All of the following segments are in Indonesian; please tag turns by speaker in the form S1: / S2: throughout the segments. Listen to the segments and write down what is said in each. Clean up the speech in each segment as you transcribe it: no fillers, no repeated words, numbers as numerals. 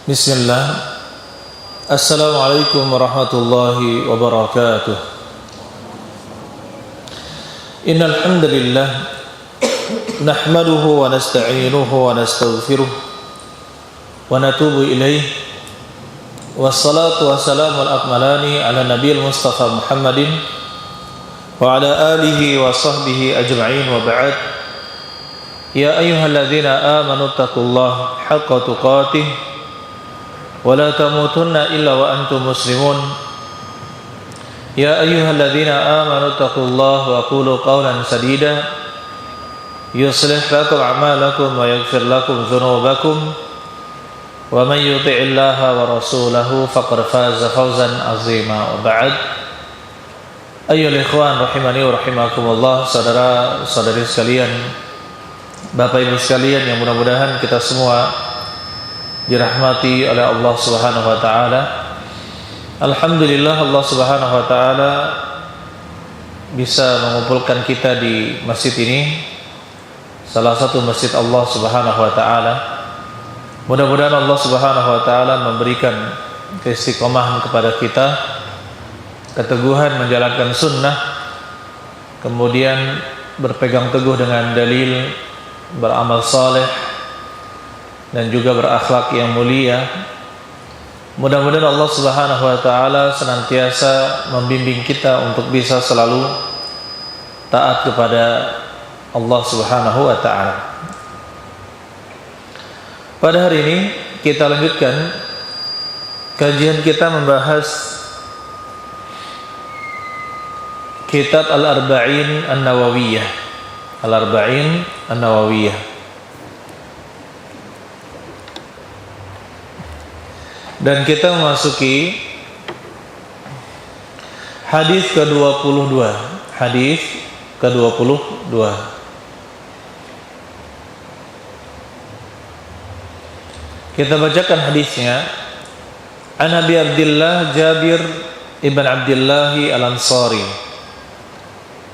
S1: Bismillah. Assalamualaikum warahmatullahi wabarakatuh. Innal hamdalillah nahmaduhu wa nasta'inuhu wa nastaghfiruh wa natubu ilaih. Wassalatu wassalamu al-akmalani ala nabiyil mustafa Muhammadin wa ala alihi wa sahbihi ajma'in wa ba'd. Ya ayyuhalladzina amanu taqullaha haqqa tuqatih wa la tamutunna illa wa antum muslimun. Ya ayyuhalladzina amanu taqullaha wa qulu qawlan sadida yuslih lakum a'malakum wa yaghfir lakum dhunubakum wa man yuti'illaha wa rasulahu faqad faza fawzan 'azima. Wa ba'd. Ayyuhal ikhwan rahimani wa rahimakumullah, saudara-saudari sekalian, Bapak Ibu sekalian yang mudah-mudahan kita semua dirahmati oleh Allah Subhanahu wa taala. Alhamdulillah, Allah Subhanahu wa taala bisa mengumpulkan kita di masjid ini, salah satu masjid Allah Subhanahu wa taala. Mudah-mudahan Allah Subhanahu wa taala memberikan keistiqomahan kepada kita, keteguhan menjalankan sunnah, kemudian berpegang teguh dengan dalil, beramal saleh, dan juga berakhlak yang mulia. Mudah-mudahan Allah Subhanahu wa taala senantiasa membimbing kita untuk bisa selalu taat kepada Allah Subhanahu wa taala. Pada hari ini kita lanjutkan kajian kita membahas kitab Al-Arba'in An-Nawawiyah. Al-Arba'in An-Nawawiyah. Dan kita memasuki hadis ke-22. Hadis ke-22. Kita bacakan hadisnya. An Abi Abdillah Jabir ibn Abdillah Al-Ansari.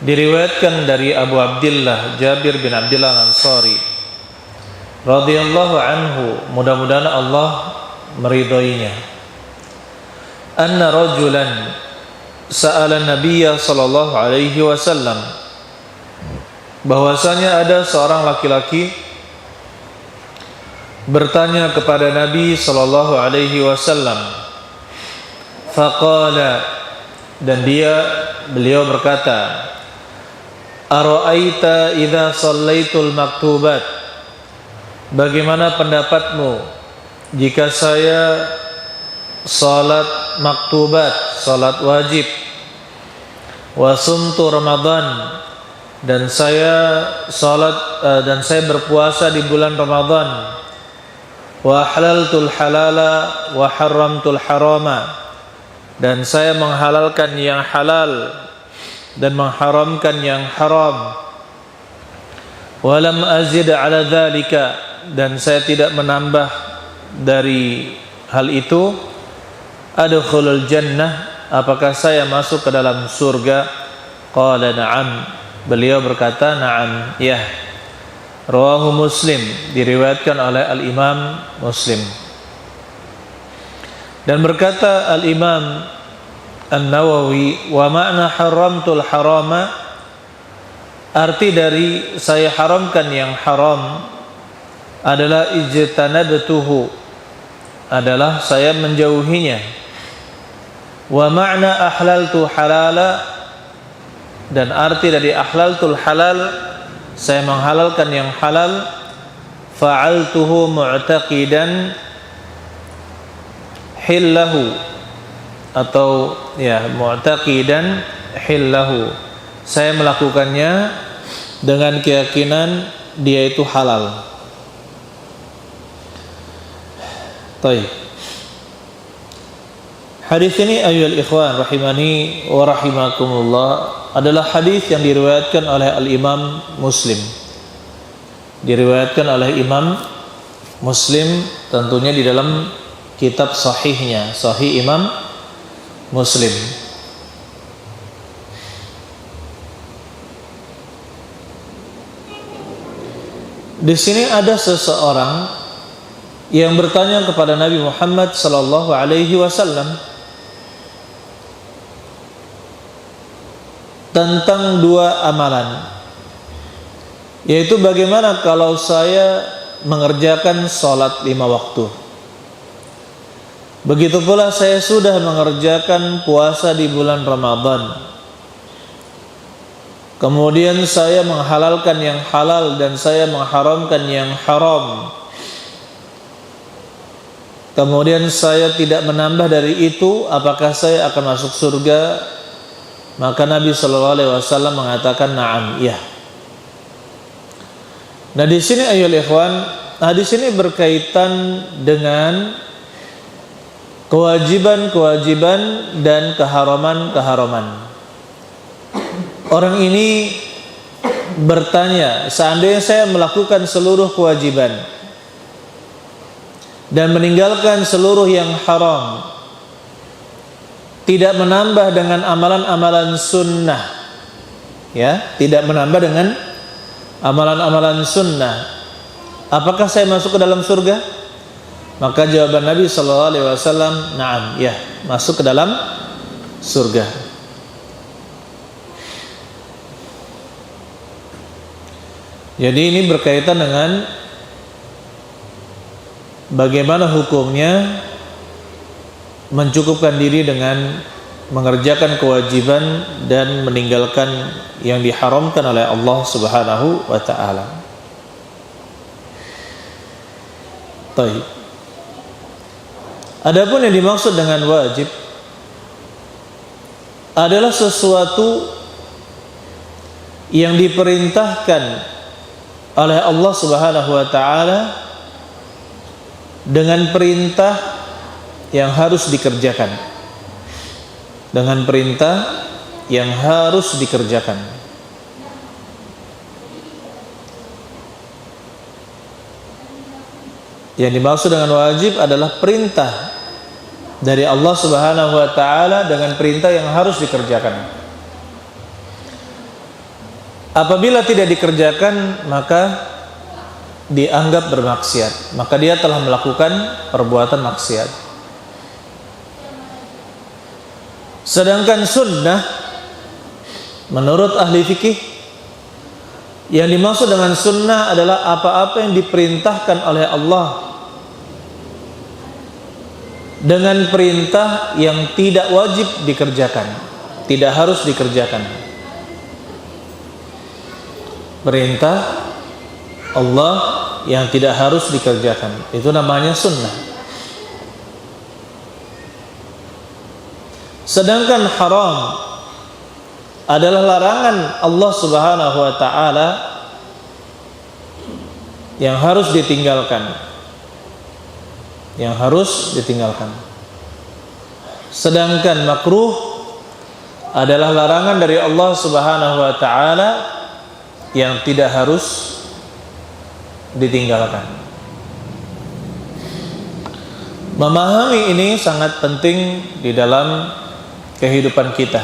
S1: Diriwayatkan dari Abu Abdillah Jabir bin Abdillah Al-Ansari radhiyallahu anhu, mudah-mudahan Allah meridainya. Anna rajulan sa'ala Nabiyya sallallahu alaihi wasallam, bahwasanya ada seorang laki-laki bertanya kepada Nabi sallallahu alaihi wasallam. Faqala, dan beliau berkata, ara'aita idza shallaitul maktubat, bagaimana pendapatmu jika saya salat maktubat, salat wajib, wa sumtu Ramadan, dan saya berpuasa di bulan Ramadan, wa halaltul halala wa haramtul harama, dan saya menghalalkan yang halal dan mengharamkan yang haram, wa lam azid ala dzalika, dan saya tidak menambah dari hal itu, adkhulul jannah, apakah saya masuk ke dalam surga? Qala na'am, beliau berkata na'am, ya. Rawahu Muslim, diriwayatkan oleh Al-Imam Muslim. Dan berkata Al-Imam An-Nawawi, wa ma'na haramtul harama, arti dari saya haramkan yang haram adalah ijtanabtuhu, adalah saya menjauhinya. Wa ma'na ahlaltu halala, dan arti dari ahlaltul halal, saya menghalalkan yang halal. Fa'altuhu mu'taqidan hillahu, atau ya mu'taqidan hillahu, saya melakukannya dengan keyakinan dia itu halal. Baik. Hadis ini ayyuhal ikhwan rahimani wa rahimakumullah adalah hadis yang diriwayatkan oleh Al-Imam Muslim. Diriwayatkan oleh Imam Muslim, tentunya di dalam kitab sahihnya, Sahih Imam Muslim. Di sini ada seseorang yang bertanya kepada Nabi Muhammad sallallahu alaihi wasallam tentang dua amalan, yaitu bagaimana kalau saya mengerjakan salat 5 waktu. Begitu pula saya sudah mengerjakan puasa di bulan Ramadan. Kemudian saya menghalalkan yang halal dan saya mengharamkan yang haram. Kemudian saya tidak menambah dari itu, apakah saya akan masuk surga? Maka Nabi sallallahu alaihi wasallam mengatakan na'am, iya. Nah, di sini ayyuhal ikhwan, hadis ini berkaitan dengan kewajiban-kewajiban dan keharaman-keharaman. Orang ini bertanya, seandainya saya melakukan seluruh kewajiban dan meninggalkan seluruh yang haram, tidak menambah dengan amalan-amalan sunnah, ya, tidak menambah dengan amalan-amalan sunnah, apakah saya masuk ke dalam surga? Maka jawaban Nabi sallallahu alaihi wasallam, na'am, ya, masuk ke dalam surga. Jadi ini berkaitan dengan bagaimana hukumnya mencukupkan diri dengan mengerjakan kewajiban dan meninggalkan yang diharamkan oleh Allah Subhanahu wa taala. Baik. Adapun yang dimaksud dengan wajib adalah sesuatu yang diperintahkan oleh Allah Subhanahu wa taala dengan perintah yang harus dikerjakan. Dengan perintah yang harus dikerjakan. Yang dimaksud dengan wajib adalah perintah dari Allah Subhanahu wa taala dengan perintah yang harus dikerjakan. Apabila tidak dikerjakan, maka dianggap bermaksiat, maka dia telah melakukan perbuatan maksiat. Sedangkan sunnah, menurut ahli fikih, yang dimaksud dengan sunnah adalah apa-apa yang diperintahkan oleh Allah dengan perintah yang tidak wajib dikerjakan, tidak harus dikerjakan. Perintah Allah yang tidak harus dikerjakan, itu namanya sunnah. Sedangkan haram adalah larangan Allah Subhanahu wa taala yang harus ditinggalkan, yang harus ditinggalkan. Sedangkan makruh adalah larangan dari Allah Subhanahu wa taala yang tidak harus ditinggalkan. Memahami ini sangat penting di dalam kehidupan kita.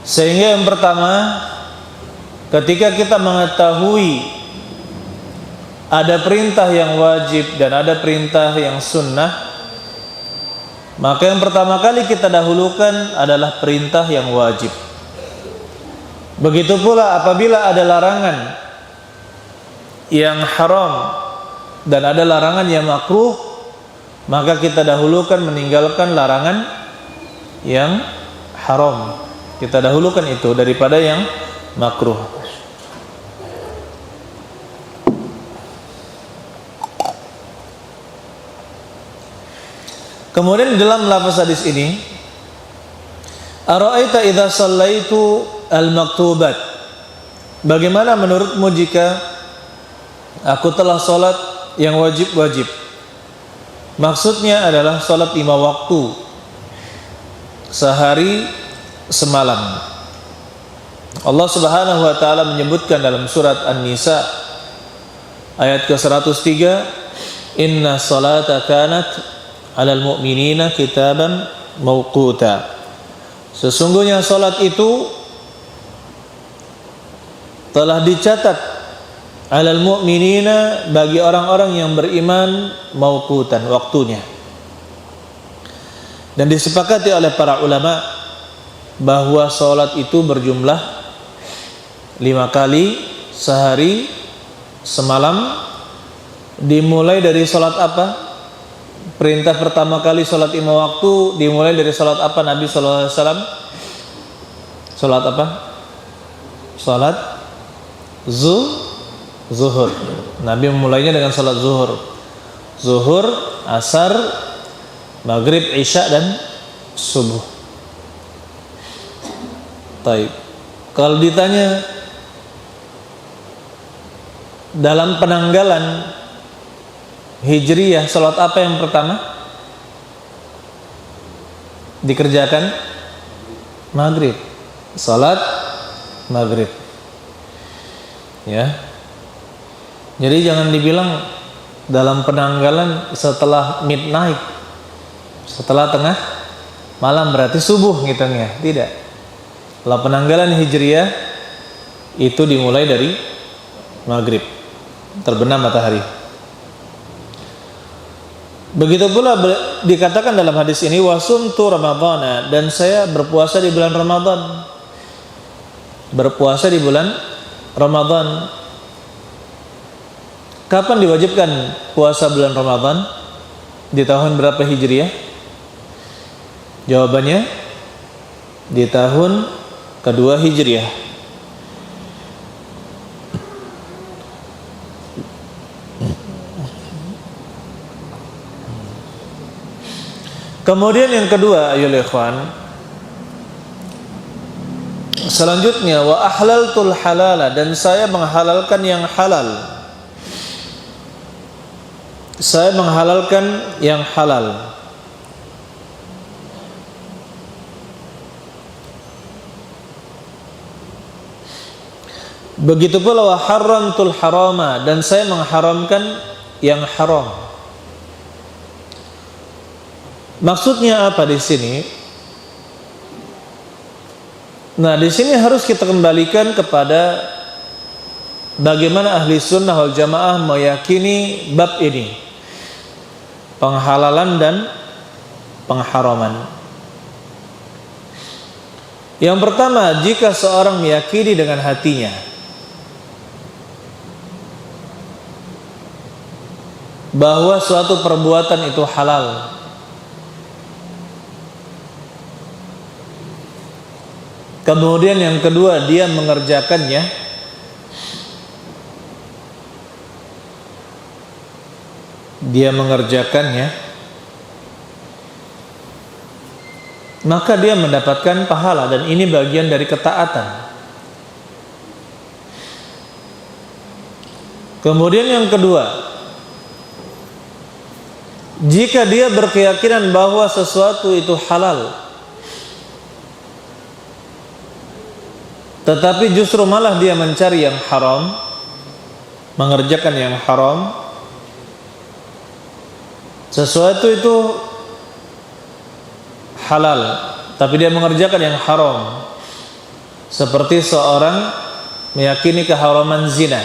S1: Sehingga yang pertama, ketika kita mengetahui ada perintah yang wajib dan ada perintah yang sunnah, maka yang pertama kali kita dahulukan adalah perintah yang wajib. Begitu pula apabila ada larangan yang haram dan ada larangan yang makruh, maka kita dahulukan meninggalkan larangan yang haram. Kita dahulukan itu daripada yang makruh. Kemudian dalam lafaz hadis ini, ara'aita idza shallaitu al-maktubat, bagaimana menurutmu jika aku telah salat yang wajib-wajib? Maksudnya adalah salat 5 waktu sehari semalam. Allah Subhanahu wa taala menyebutkan dalam surat An-Nisa ayat ke-103, inna salata kanat 'alal mu'minina kitaban mawquta. Sesungguhnya salat itu telah dicatat 'alal mu'minina, bagi orang-orang yang beriman, mauqutan, waktunya. Dan disepakati oleh para ulama bahwa salat itu berjumlah 5 kali sehari semalam. Dimulai dari salat apa? Perintah pertama kali salat 5 waktu dimulai dari salat apa Nabi sallallahu alaihi wasallam? Salat apa? Salat zuhur. Nabi memulainya dengan salat zuhur. Zuhur, asar, maghrib, isya dan subuh. Taib. Kalau ditanya dalam penanggalan Hijriyah, salat apa yang pertama dikerjakan? Maghrib. Salat maghrib. Ya. Jadi jangan dibilang dalam penanggalan setelah midnight, setelah tengah malam berarti subuh ngitungnya. Tidak. Kalau penanggalan Hijriyah itu dimulai dari maghrib, terbenam matahari. Begitu pula dikatakan dalam hadis ini, wasumtu ramadhana, dan saya berpuasa di bulan Ramadan. Berpuasa di bulan Ramadan. Kapan diwajibkan puasa bulan Ramadan? Di tahun berapa Hijriah? Jawabannya di tahun kedua Hijriah. Kemudian yang kedua, ayolah ikhwan, selanjutnya wa ahlaltul halala, dan saya menghalalkan yang halal. Saya menghalalkan yang halal. Begitu pula wa haramtul harama, dan saya mengharamkan yang haram. Maksudnya apa di sini? Nah, di sini harus kita kembalikan kepada bagaimana ahli sunnah wal jamaah meyakini bab ini, penghalalan dan pengharaman. Yang pertama, jika seorang meyakini dengan hatinya bahwa suatu perbuatan itu halal, kemudian yang kedua dia mengerjakannya, maka dia mendapatkan pahala, dan ini bagian dari ketaatan. Kemudian yang kedua, jika dia berkeyakinan bahwa sesuatu itu halal tetapi justru malah dia mencari yang haram, mengerjakan yang haram, sesuatu itu halal tapi dia mengerjakan yang haram, seperti seorang meyakini keharaman zina,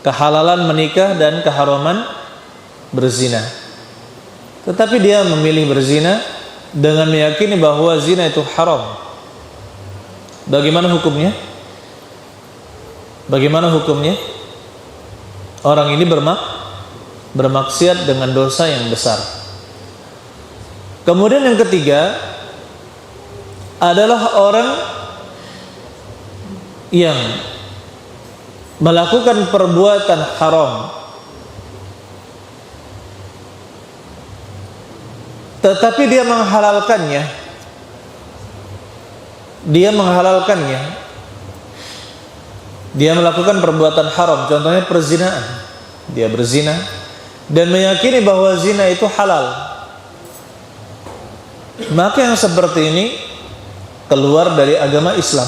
S1: kehalalan menikah dan keharaman berzina, tetapi dia memilih berzina dengan meyakini bahwa zina itu haram. Bagaimana hukumnya? Bagaimana hukumnya? Orang ini bermaksiat dengan dosa yang besar. Kemudian yang ketiga adalah orang yang melakukan perbuatan haram tetapi dia menghalalkannya. Dia melakukan perbuatan haram, contohnya perzinaan. Dia berzina dan meyakini bahwa zina itu halal. Maka yang seperti ini keluar dari agama Islam,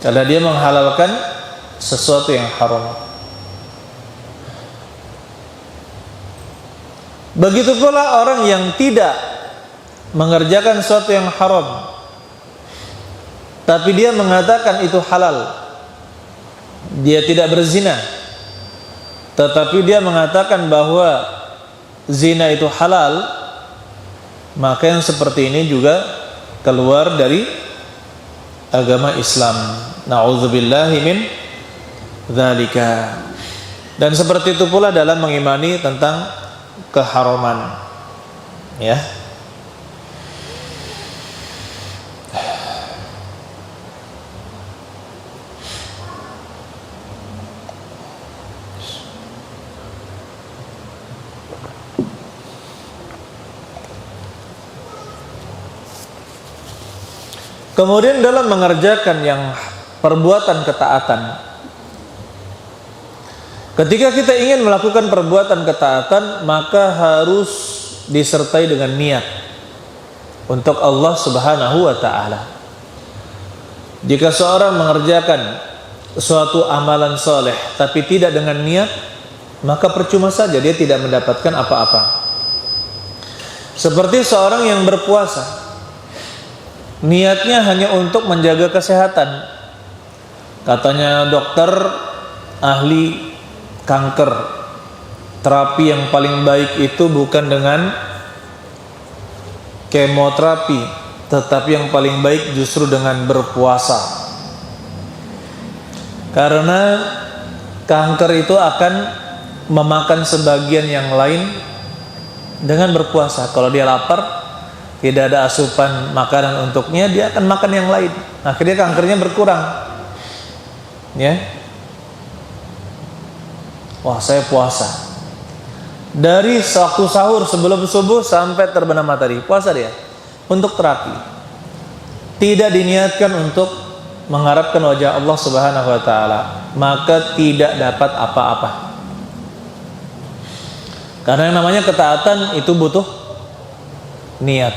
S1: karena dia menghalalkan sesuatu yang haram. Begitu pula orang yang tidak mengerjakan sesuatu yang haram tapi dia mengatakan itu halal. dia tidak berzina, tetapi dia mengatakan bahwa zina itu halal, maka yang seperti ini juga keluar dari agama Islam. Na'udzubillahi min dzalika. Dan seperti itu pula dalam mengimani tentang keharaman, ya. Kemudian dalam mengerjakan yang perbuatan ketaatan, ketika kita ingin melakukan perbuatan ketaatan, maka harus disertai dengan niat untuk Allah Subhanahu wa ta'ala. Jika seorang mengerjakan suatu amalan soleh tapi tidak dengan niat, maka percuma saja, dia tidak mendapatkan apa-apa. Seperti seorang yang berpuasa, niatnya hanya untuk menjaga kesehatan. Katanya dokter ahli kanker, terapi yang paling baik itu bukan dengan kemoterapi, tetapi yang paling baik justru dengan berpuasa. Karena kanker itu akan memakan sebagian yang lain dengan berpuasa. Kalau dia lapar, tidak ada asupan makanan untuknya, dia akan makan yang lain. Akhirnya kankernya berkurang. Ya. Wah, saya puasa. Dari waktu sahur sebelum subuh sampai terbenam matahari, puasa dia untuk terapi. Tidak diniatkan untuk mengharapkan wajah Allah Subhanahu wa taala, maka tidak dapat apa-apa. Karena yang namanya ketaatan itu butuh niat.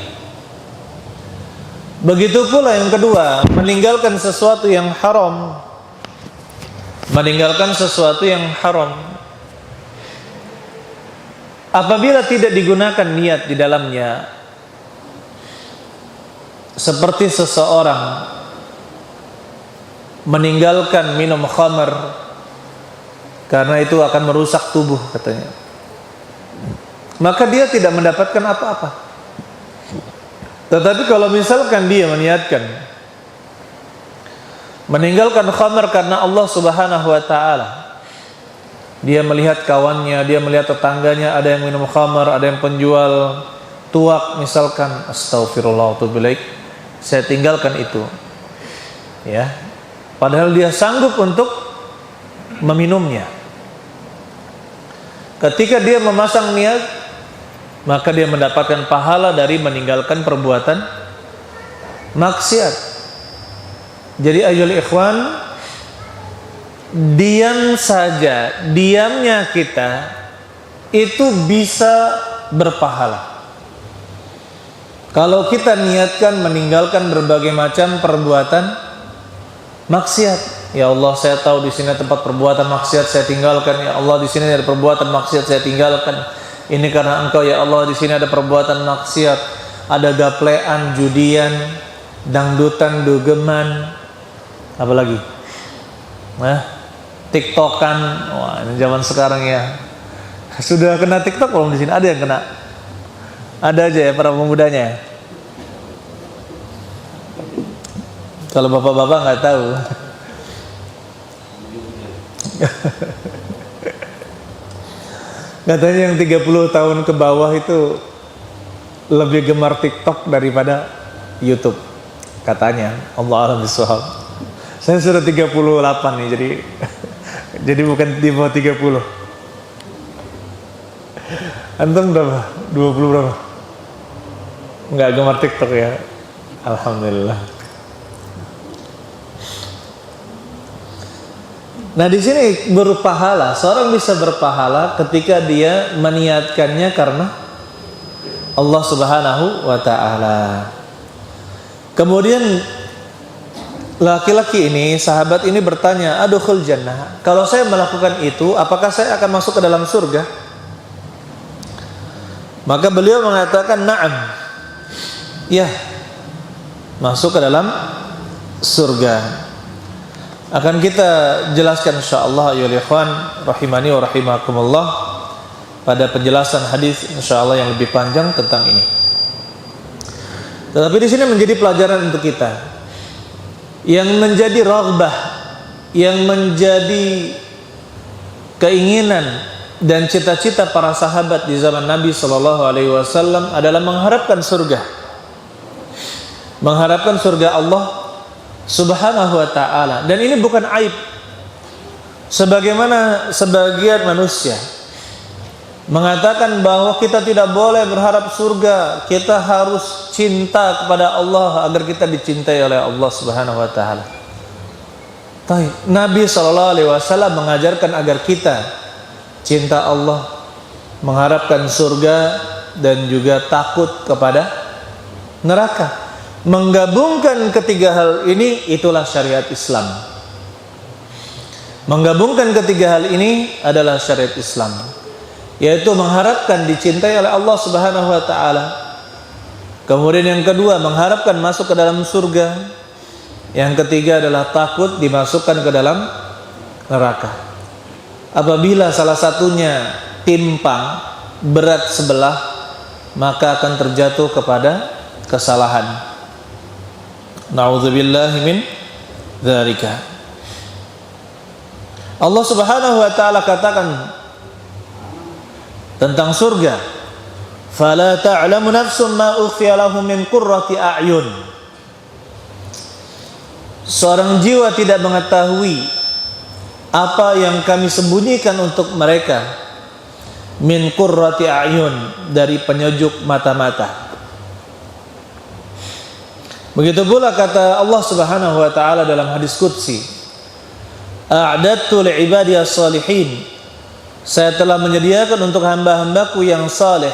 S1: Begitu pula yang kedua, meninggalkan sesuatu yang haram. Meninggalkan sesuatu yang haram, apabila tidak digunakan niat di dalamnya, seperti seseorang meninggalkan minum khamar karena itu akan merusak tubuh katanya, maka dia tidak mendapatkan apa-apa. Tetapi kalau misalkan dia meniatkan meninggalkan khamar karena Allah Subhanahu wa ta'ala, dia melihat kawannya, dia melihat tetangganya ada yang minum khamar, ada yang penjual tuak misalkan, astagfirullah, saya tinggalkan itu, ya, padahal dia sanggup untuk meminumnya. Ketika dia memasang niat, maka dia mendapatkan pahala dari meninggalkan perbuatan maksiat. Jadi ayolah ikhwan, diam saja, diamnya kita itu bisa berpahala. Kalau kita niatkan meninggalkan berbagai macam perbuatan maksiat, ya Allah, saya tahu di sini tempat perbuatan maksiat, saya tinggalkan. Ya Allah, di sini ada perbuatan maksiat, saya tinggalkan. Ini karena Engkau, ya Allah, di sini ada perbuatan maksiat, ada gaplean, judian, dangdutan, dugeman, apa lagi? TikTokan. Wah, ini zaman sekarang ya. Sudah kena TikTok belum di sini? Ada yang kena? Ada aja ya para pemudanya. Kalau bapak-bapak nggak tahu. Katanya yang 30 tahun ke bawah itu lebih gemar TikTok daripada YouTube. Katanya, Allah a'lam bishawab. Saya sudah 38 nih, jadi bukan di bawah 30. Antum berapa? 20 berapa? Enggak gemar TikTok ya. Alhamdulillah. Nah, di sini berpahala. Seorang bisa berpahala ketika dia meniatkannya karena Allah Subhanahu wa ta'ala. Kemudian laki-laki ini, sahabat ini bertanya, adukhul jannah, kalau saya melakukan itu, apakah saya akan masuk ke dalam surga? Maka beliau mengatakan, na'am, ya, masuk ke dalam surga. akan kita jelaskan insyaallah ya ikhwan rahimani wa rahimakumullah pada penjelasan hadis insyaallah yang lebih panjang tentang ini. Tetapi di sini menjadi pelajaran untuk kita yang menjadi raghbah, yang menjadi keinginan dan cita-cita para sahabat di zaman Nabi sallallahu alaihi wasallam adalah mengharapkan surga. Mengharapkan surga Allah Subhanahu wa taala, dan ini bukan aib. Sebagaimana sebagian manusia mengatakan bahwa kita tidak boleh berharap surga, kita harus cinta kepada Allah agar kita dicintai oleh Allah Subhanahu wa taala. Nabi sallallahu alaihi wasallam mengajarkan agar kita cinta Allah, mengharapkan surga dan juga takut kepada neraka. Menggabungkan ketiga hal ini itulah syariat Islam. Menggabungkan ketiga hal ini adalah syariat Islam, yaitu mengharapkan dicintai oleh Allah Subhanahu wa taala. Kemudian yang kedua, mengharapkan masuk ke dalam surga. Yang ketiga adalah takut dimasukkan ke dalam neraka. Apabila salah satunya timpang, berat sebelah, maka akan terjatuh kepada kesalahan. Na'udzubillahi min dzalika. Allah Subhanahu wa taala katakan tentang surga, fala ta'lamu nafsum ma ukhfiya lahum min qurrati a'yun. Seorang jiwa tidak mengetahui apa yang kami sembunyikan untuk mereka min qurrati a'yun, dari penyejuk mata-mata. Begitu pula kata Allah Subhanahu wa taala dalam hadis qudsi, a'dadtu li'ibadiyas salihin, saya telah menyediakan untuk hamba-hambaku yang saleh,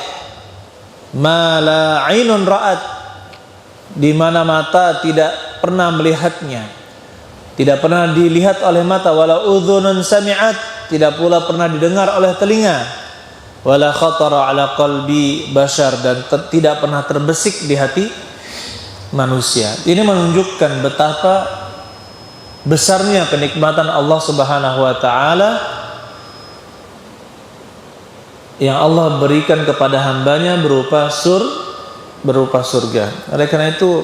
S1: ma la 'ainun ra'at, di mana mata tidak pernah melihatnya, tidak pernah dilihat oleh mata, wala udhunun sami'at, tidak pula pernah didengar oleh telinga, wala khatara ala qalbi bashar, dan tidak pernah terbesik di hati manusia. Ini menunjukkan betapa besarnya kenikmatan Allah Subhanahu wa taala yang Allah berikan kepada hambanya berupa surga. Oleh karena itu,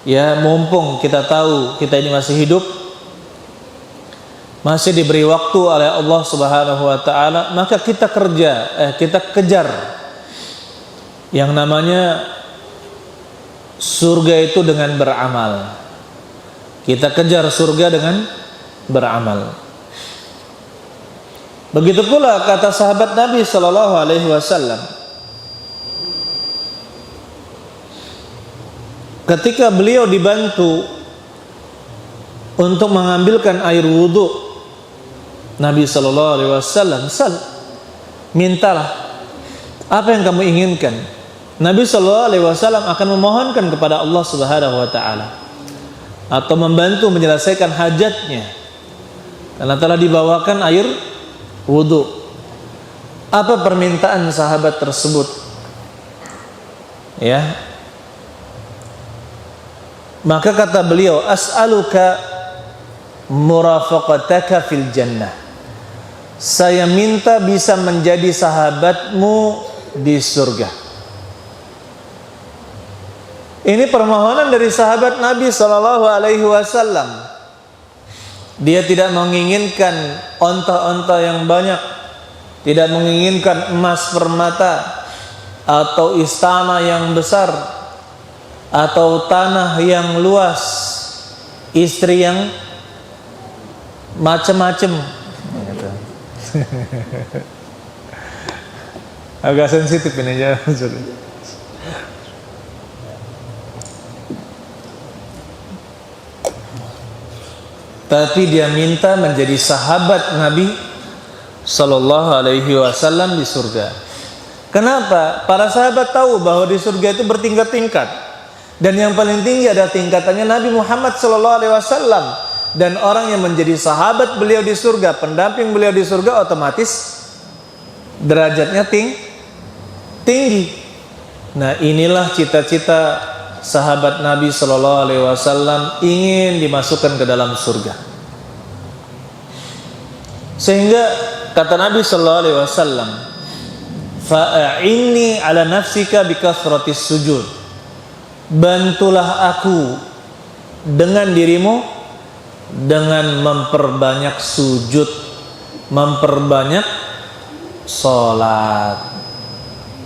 S1: ya, mumpung kita tahu kita ini masih hidup, masih diberi waktu oleh Allah Subhanahu wa taala, maka kita kejar yang namanya surga itu dengan beramal. Kita kejar surga dengan beramal. Begitu pula kata sahabat Nabi sallallahu alaihi wasallam, ketika beliau dibantu untuk mengambilkan air wudhu, Nabi sallallahu alaihi wasallam, mintalah apa yang kamu inginkan. Nabi sallallahu alaihi wasallam akan memohonkan kepada Allah Subhanahu wa taala atau membantu menyelesaikan hajatnya karena telah dibawakan air wudhu. Apa permintaan sahabat tersebut? Ya. Maka kata beliau, as'aluka murafaqataka fil jannah. Saya minta bisa menjadi sahabatmu di surga. Ini permohonan dari sahabat Nabi sallallahu alaihi wasallam. Dia tidak menginginkan onta-onta yang banyak, tidak menginginkan emas permata atau istana yang besar atau tanah yang luas, istri yang macam-macam. Agak sensitif ini aja. Tapi dia minta menjadi sahabat Nabi sallallahu alaihi wasallam di surga. Kenapa? Para sahabat tahu bahwa di surga itu bertingkat-tingkat, dan yang paling tinggi adalah tingkatannya Nabi Muhammad sallallahu alaihi wasallam. Dan orang yang menjadi sahabat beliau di surga, pendamping beliau di surga, otomatis derajatnya tinggi. Nah, inilah cita-cita sahabat Nabi sallallahu alaihi wasallam, ingin dimasukkan ke dalam surga. Sehingga kata Nabi sallallahu alaihi wasallam, fa'inni ala nafsika bikathratis sujud. Bantulah aku dengan dirimu dengan memperbanyak sujud, memperbanyak salat.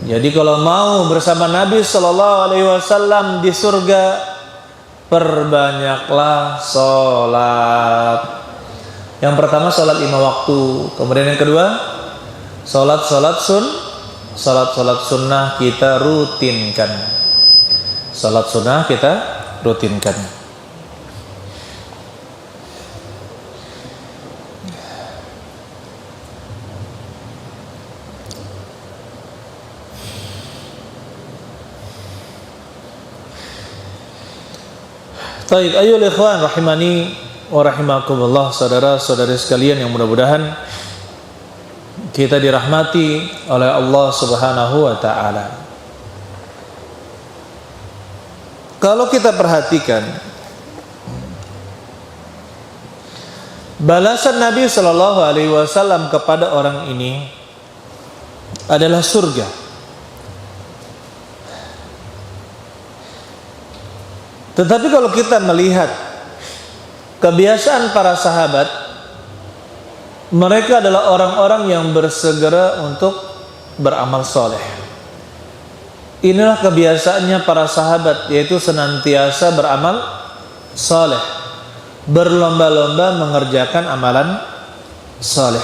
S1: Jadi kalau mau bersama Nabi sallallahu alaihi wasallam di surga, perbanyaklah salat. Yang pertama salat 5 waktu, kemudian yang kedua salat sunnah kita rutinkan. Salat sunnah kita rutinkan. Baik, ayyuhal ikhwan rahimani wa rahimakumullah, saudara-saudari sekalian yang mudah-mudahan kita dirahmati oleh Allah Subhanahu wa taala. Kalau kita perhatikan balasan Nabi sallallahu alaihi wasallam kepada orang ini adalah surga. Tetapi kalau kita melihat kebiasaan para sahabat, mereka adalah orang-orang yang bersegera untuk beramal soleh. Inilah kebiasaannya para sahabat, yaitu senantiasa beramal soleh, berlomba-lomba mengerjakan amalan soleh.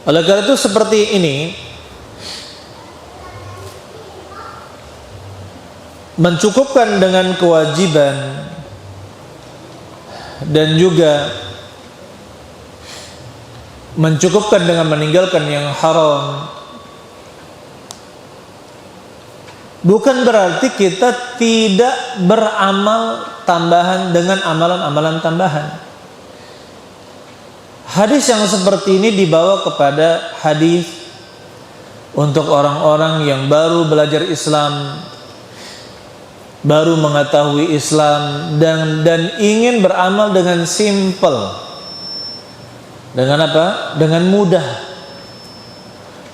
S1: Oleh karena itu seperti ini, mencukupkan dengan kewajiban dan juga mencukupkan dengan meninggalkan yang haram bukan berarti kita tidak beramal tambahan dengan amalan-amalan tambahan. Hadis yang seperti ini dibawa kepada hadis untuk orang-orang yang baru belajar Islam, baru mengetahui Islam dan ingin beramal dengan simple. Dengan apa? Dengan mudah.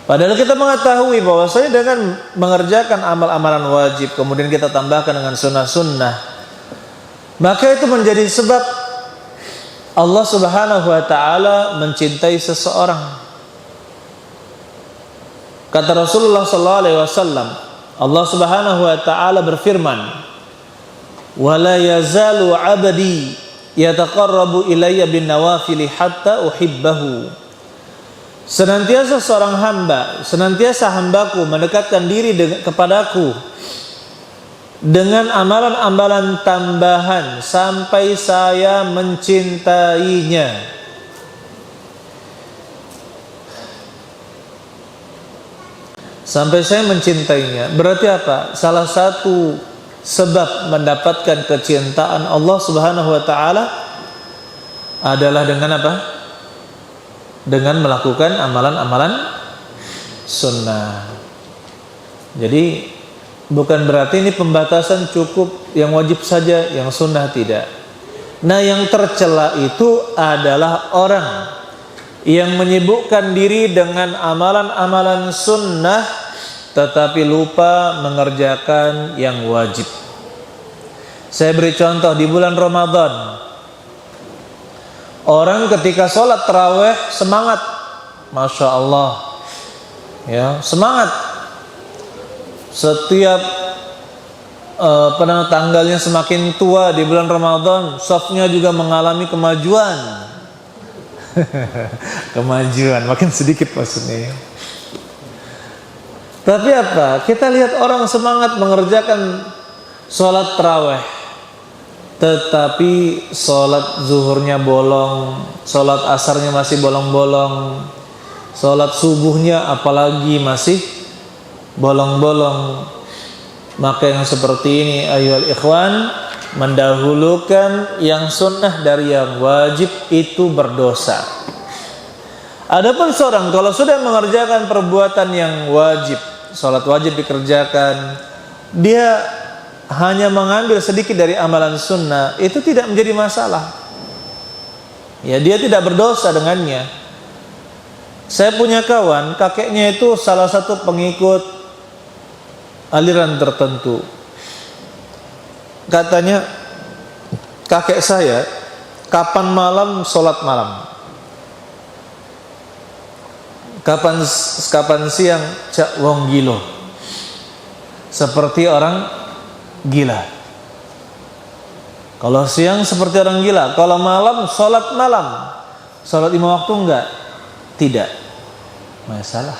S1: Padahal kita mengetahui bahwasanya dengan mengerjakan amal-amalan wajib kemudian kita tambahkan dengan sunnah-sunnah, maka itu menjadi sebab Allah Subhanahu wa taala mencintai seseorang. Kata Rasulullah sallallahu alaihi wasallam, Allah Subhanahu wa taala berfirman, "Wala yazalu 'abdi yataqarrabu ilayya bin nawafil hatta uhibbahu." Senantiasa seorang hamba, senantiasa hambaku mendekatkan diri kepadaku dengan amalan-amalan tambahan sampai saya mencintainya. Sampai saya mencintainya. Berarti apa? Salah satu sebab mendapatkan kecintaan Allah Subhanahu wa taala adalah dengan apa? Dengan melakukan amalan-amalan sunnah. Jadi bukan berarti ini pembatasan cukup yang wajib saja, yang sunnah tidak. Nah, yang tercela itu adalah orang yang menyibukkan diri dengan amalan-amalan sunnah tetapi lupa mengerjakan yang wajib. Saya beri contoh di bulan Ramadan. Orang ketika sholat tarawih semangat, Masya Allah, ya, semangat. Setiap tanggalnya semakin tua di bulan Ramadan, shafnya juga mengalami kemajuan. Kemajuan makin sedikit maksudnya. Tapi apa? Kita lihat orang semangat mengerjakan sholat tarawih, tetapi sholat zuhurnya bolong, sholat asarnya masih bolong-bolong, sholat subuhnya apalagi masih bolong-bolong. Maka yang seperti ini, ayyuhal ikhwan, mendahulukan yang sunnah dari yang wajib itu berdosa. Adapun seorang kalau sudah mengerjakan perbuatan yang wajib, sholat wajib dikerjakan, dia hanya mengambil sedikit dari amalan sunnah, itu tidak menjadi masalah. Ya, dia tidak berdosa dengannya. Saya punya kawan, kakeknya itu salah satu pengikut aliran tertentu. Katanya, kakek saya kapan malam sholat malam, kapan siang cak wong gilo, seperti orang gila. Kalau siang seperti orang gila, kalau malam, sholat 5 waktu enggak? Tidak. Masalah.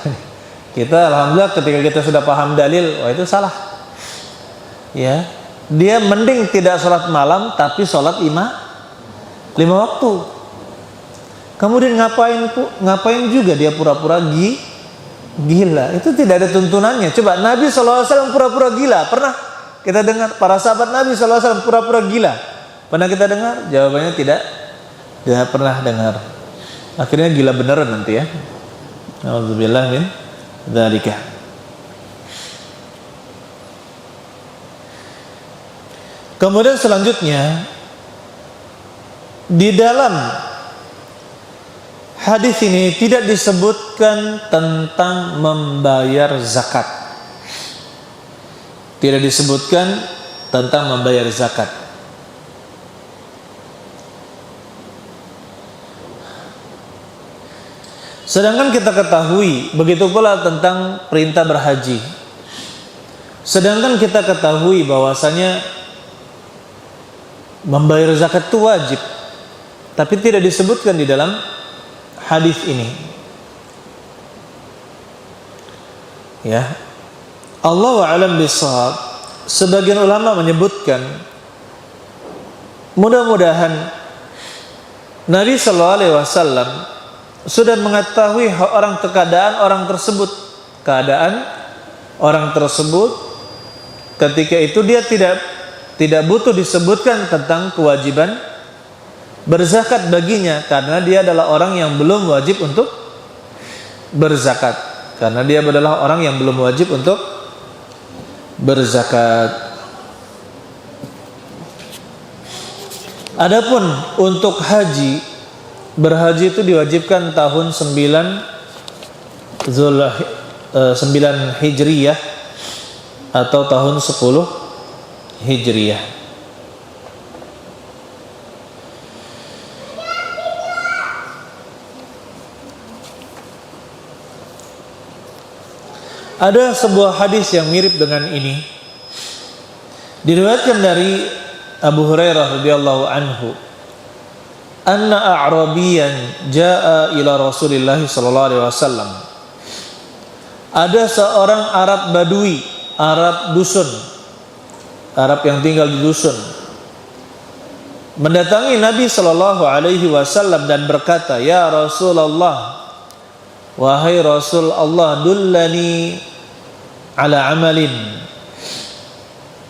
S1: Kita alhamdulillah ketika kita sudah paham dalil, wah itu salah. Ya, dia mending tidak sholat malam tapi sholat 5 waktu. Kemudian ngapain juga dia pura-pura gila? Itu tidak ada tuntunannya. Coba Nabi SAW pura-pura gila, pernah kita dengar? Para sahabat Nabi SAW pura-pura gila, pernah kita dengar? Jawabannya tidak pernah dengar. Akhirnya gila beneran nanti ya. Alhamdulillah min dzalika. Kemudian selanjutnya di dalam hadis ini tidak disebutkan tentang membayar zakat. Tidak disebutkan tentang membayar zakat. Sedangkan kita ketahui begitu pula tentang perintah berhaji. Sedangkan kita ketahui bahwasanya membayar zakat itu wajib, tapi tidak disebutkan di dalam hadis ini. Ya, Allahu a'lam bishawab. Sebagian ulama menyebutkan mudah-mudahan Nabi sallallahu alaihi wasallam sudah mengetahui keadaan orang tersebut ketika itu dia tidak butuh disebutkan tentang kewajiban berzakat baginya, karena dia adalah orang yang belum wajib untuk berzakat. Adapun untuk berhaji itu diwajibkan tahun 9 Hijriyah atau tahun 10 Hijriyah. Ada sebuah hadis yang mirip dengan ini, diriwayatkan dari Abu Hurairah radhiyallahu anhu, anna a'rabiyan jaa ila Rasulillah sallallahu alaihi wasallam. Ada seorang Arab Badui, Arab dusun, Arab yang tinggal di dusun, mendatangi Nabi sallallahu alaihi wasallam dan berkata, "Ya Rasulullah, wahai Rasul Allah, dullani ala amalin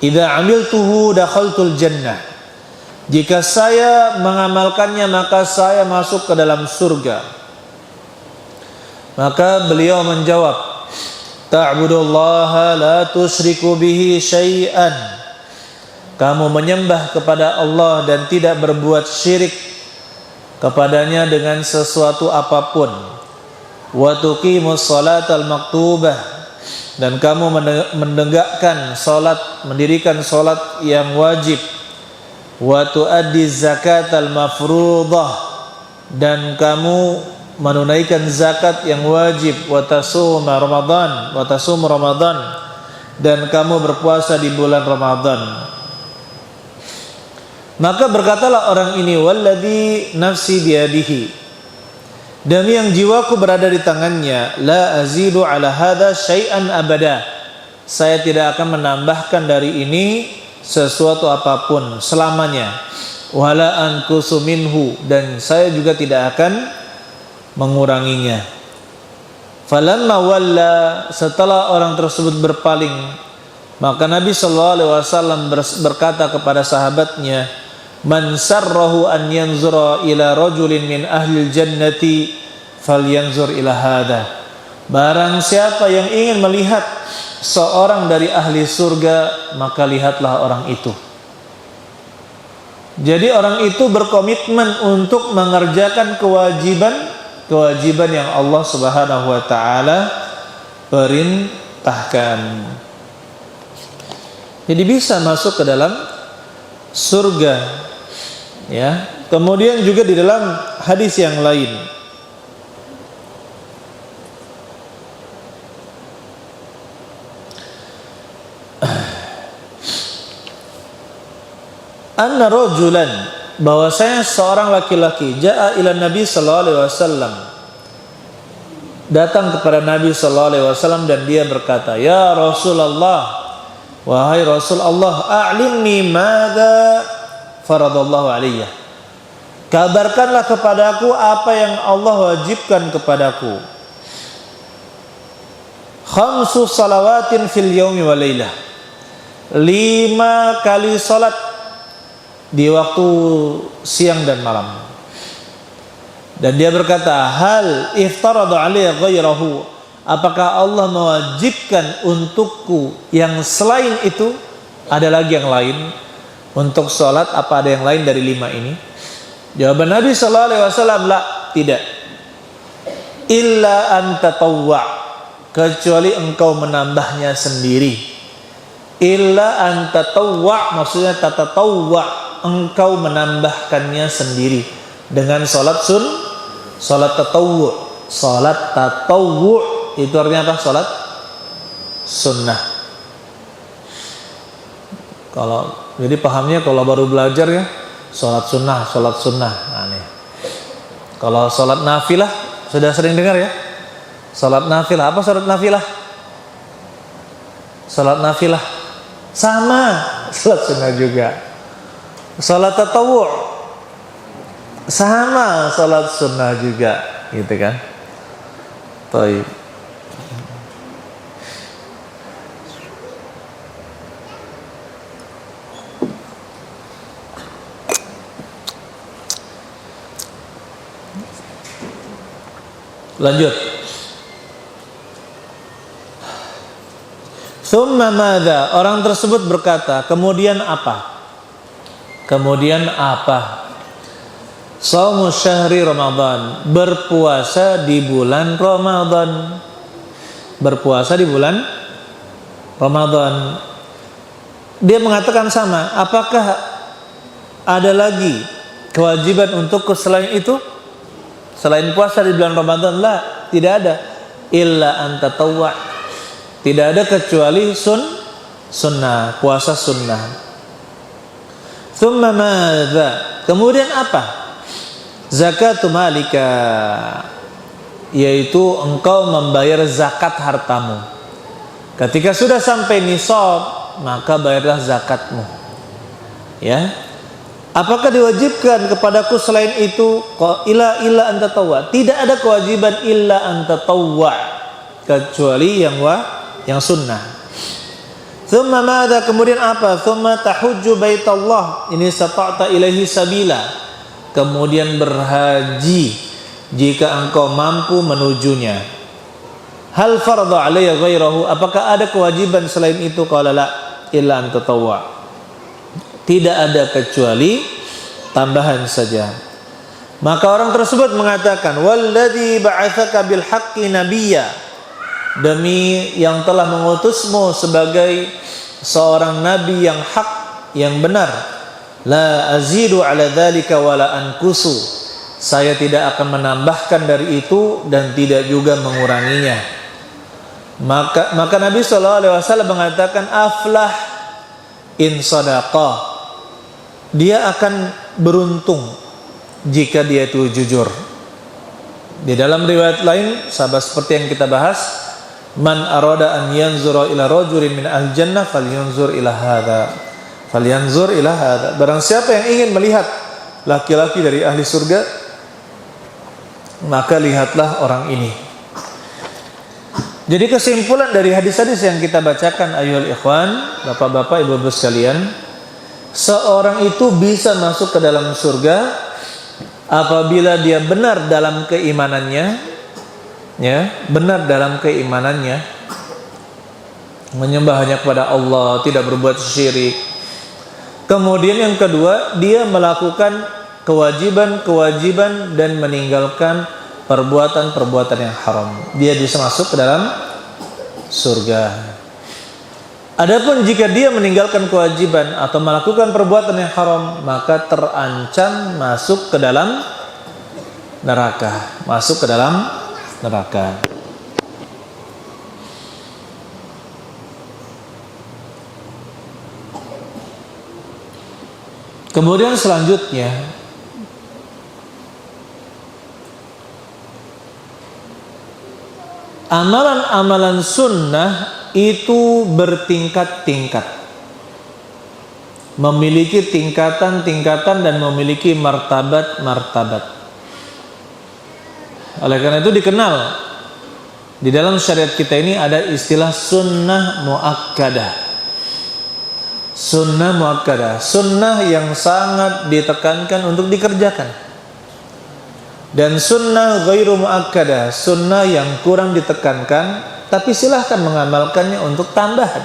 S1: idza amiltuhu dakhaltul jannah." Jika saya mengamalkannya maka saya masuk ke dalam surga. Maka beliau menjawab, ta'budullaha la tusyriku bihi syai'an. Kamu menyembah kepada Allah dan tidak berbuat syirik kepadanya dengan sesuatu apapun. Wa tuqimus salatal maktubah, dan kamu menegakkan salat, mendirikan salat yang wajib. Wa tuaddi zakatal mafruḍah, dan kamu menunaikan zakat yang wajib. Wa tasum Ramadan, dan kamu berpuasa di bulan Ramadan. Maka berkatalah orang ini, walladzi nafsi biyadihi, demi yang jiwaku berada di tangannya, la azidu ala hadza syai'an abada, saya tidak akan menambahkan dari ini sesuatu apapun selamanya. Wala anqusu minhu, dan saya juga tidak akan menguranginya. Falamma walla, setelah orang tersebut berpaling, maka Nabi sallallahu alaihi wasallam berkata kepada sahabatnya, man sarrahu an yanzura ila rajulin min ahli jannati falyanzur ila hadha. Barang siapa yang ingin melihat seorang dari ahli surga, maka lihatlah orang itu. Jadi orang itu berkomitmen untuk mengerjakan kewajiban yang Allah Subhanahu wa taala perintahkan. Jadi bisa masuk ke dalam surga, ya. Kemudian juga di dalam hadis yang lain, anna rajulan, bahwasanya seorang laki-laki jaa ila Nabi sallallahu alaihi wasallam, datang kepada Nabi sallallahu alaihi wasallam dan dia berkata, "Ya Rasulullah, wahai Rasul Allah, a'limni madza faradallahu alayya." Kabarkanlah kepadaku apa yang Allah wajibkan kepadaku. Khamsu salawatin fil yaumi wa lailah. 5 kali salat di waktu siang dan malam. Dan dia berkata, hal iftarada alayya ghairahu, apakah Allah mewajibkan untukku yang selain itu? Ada lagi yang lain untuk sholat? Apa ada yang lain dari 5 ini? Jawaban Nabi sallallahu alaihi wasallam, la, tidak. Illa an tatawwa, kecuali engkau menambahnya sendiri. Illa an tatawwa, maksudnya tatatawwa, engkau menambahkannya sendiri dengan sholat sholat tatawwu. Sholat tatawwu itu artinya apa? Sholat sunnah. Jadi pahamnya kalau baru belajar ya, sholat sunnah. Nah, nih. Kalau sholat nafilah sudah sering dengar ya. Sholat nafilah, apa sholat nafilah? Sholat nafilah sama sholat sunnah juga. Sholat tatawwu sama sholat sunnah juga, gitu kan? Baik. Lanjut. Tsumma madza? Orang tersebut berkata, kemudian apa? Kemudian apa? Shaumu syahri Ramadan, berpuasa di bulan Ramadan. Berpuasa di bulan Ramadan. Dia mengatakan sama, apakah ada lagi kewajiban untukku selain itu? Selain puasa di bulan Ramadan? La, tidak ada. Illa an tatawwa, tidak ada kecuali sunnah, puasa sunnah. Tsumma madza? Kemudian apa? Zakatu malika, yaitu engkau membayar zakat hartamu. Ketika sudah sampai nisab, maka bayarlah zakatmu. Ya. Apakah diwajibkan kepadaku selain itu? Illa an tatawwa. Tidak ada kewajiban illa an tatawwa, kecuali yang sunnah. Tsumma madza? Kemudian apa? Tsumma tahujju baitallah in istata'ta ilaihi sabila. Kemudian berhaji jika engkau mampu menujunya. Hal farada alayya ghairahu? Apakah ada kewajiban selain itu? Qala la, illa an tatawwa. Tidak ada kecuali tambahan saja. Maka orang tersebut mengatakan, walladzi ba'atsaka bil haqqi nabiyya, demi yang telah mengutusmu sebagai seorang nabi yang hak, yang benar, la azidu ala dzalika wala ankusu, saya tidak akan menambahkan dari itu dan tidak juga menguranginya. Maka Nabi sallallahu alaihi wasallam mengatakan, aflah in sadaqah, dia akan beruntung jika dia itu jujur. Di dalam riwayat lain, sahabat seperti yang kita bahas, man arada an yanzura ila rajulin min ahli jannah falyanzur ila hadza. Barang siapa yang ingin melihat laki-laki dari ahli surga, maka lihatlah orang ini. Jadi kesimpulan dari hadis-hadis yang kita bacakan, ayyuhal ikhwan, bapak-bapak, ibu-ibu sekalian, seorang itu bisa masuk ke dalam surga apabila dia benar dalam keimanannya, ya, benar dalam keimanannya, menyembah hanya kepada Allah, tidak berbuat syirik, Kemudian yang kedua, dia melakukan kewajiban-kewajiban dan meninggalkan perbuatan-perbuatan yang haram. Dia bisa masuk ke dalam surga. Adapun jika dia meninggalkan kewajiban atau melakukan perbuatan yang haram, maka terancam masuk ke dalam neraka. Masuk ke dalam neraka. Kemudian selanjutnya, amalan-amalan sunnah itu bertingkat-tingkat, memiliki tingkatan-tingkatan dan memiliki martabat-martabat. Oleh karena itu dikenal di dalam syariat kita ini ada istilah sunnah muakkadah. Sunnah muakkadah, sunnah yang sangat ditekankan untuk dikerjakan. Dan sunnah ghairu muakkadah, sunnah yang kurang ditekankan tapi silahkan mengamalkannya untuk tambahan.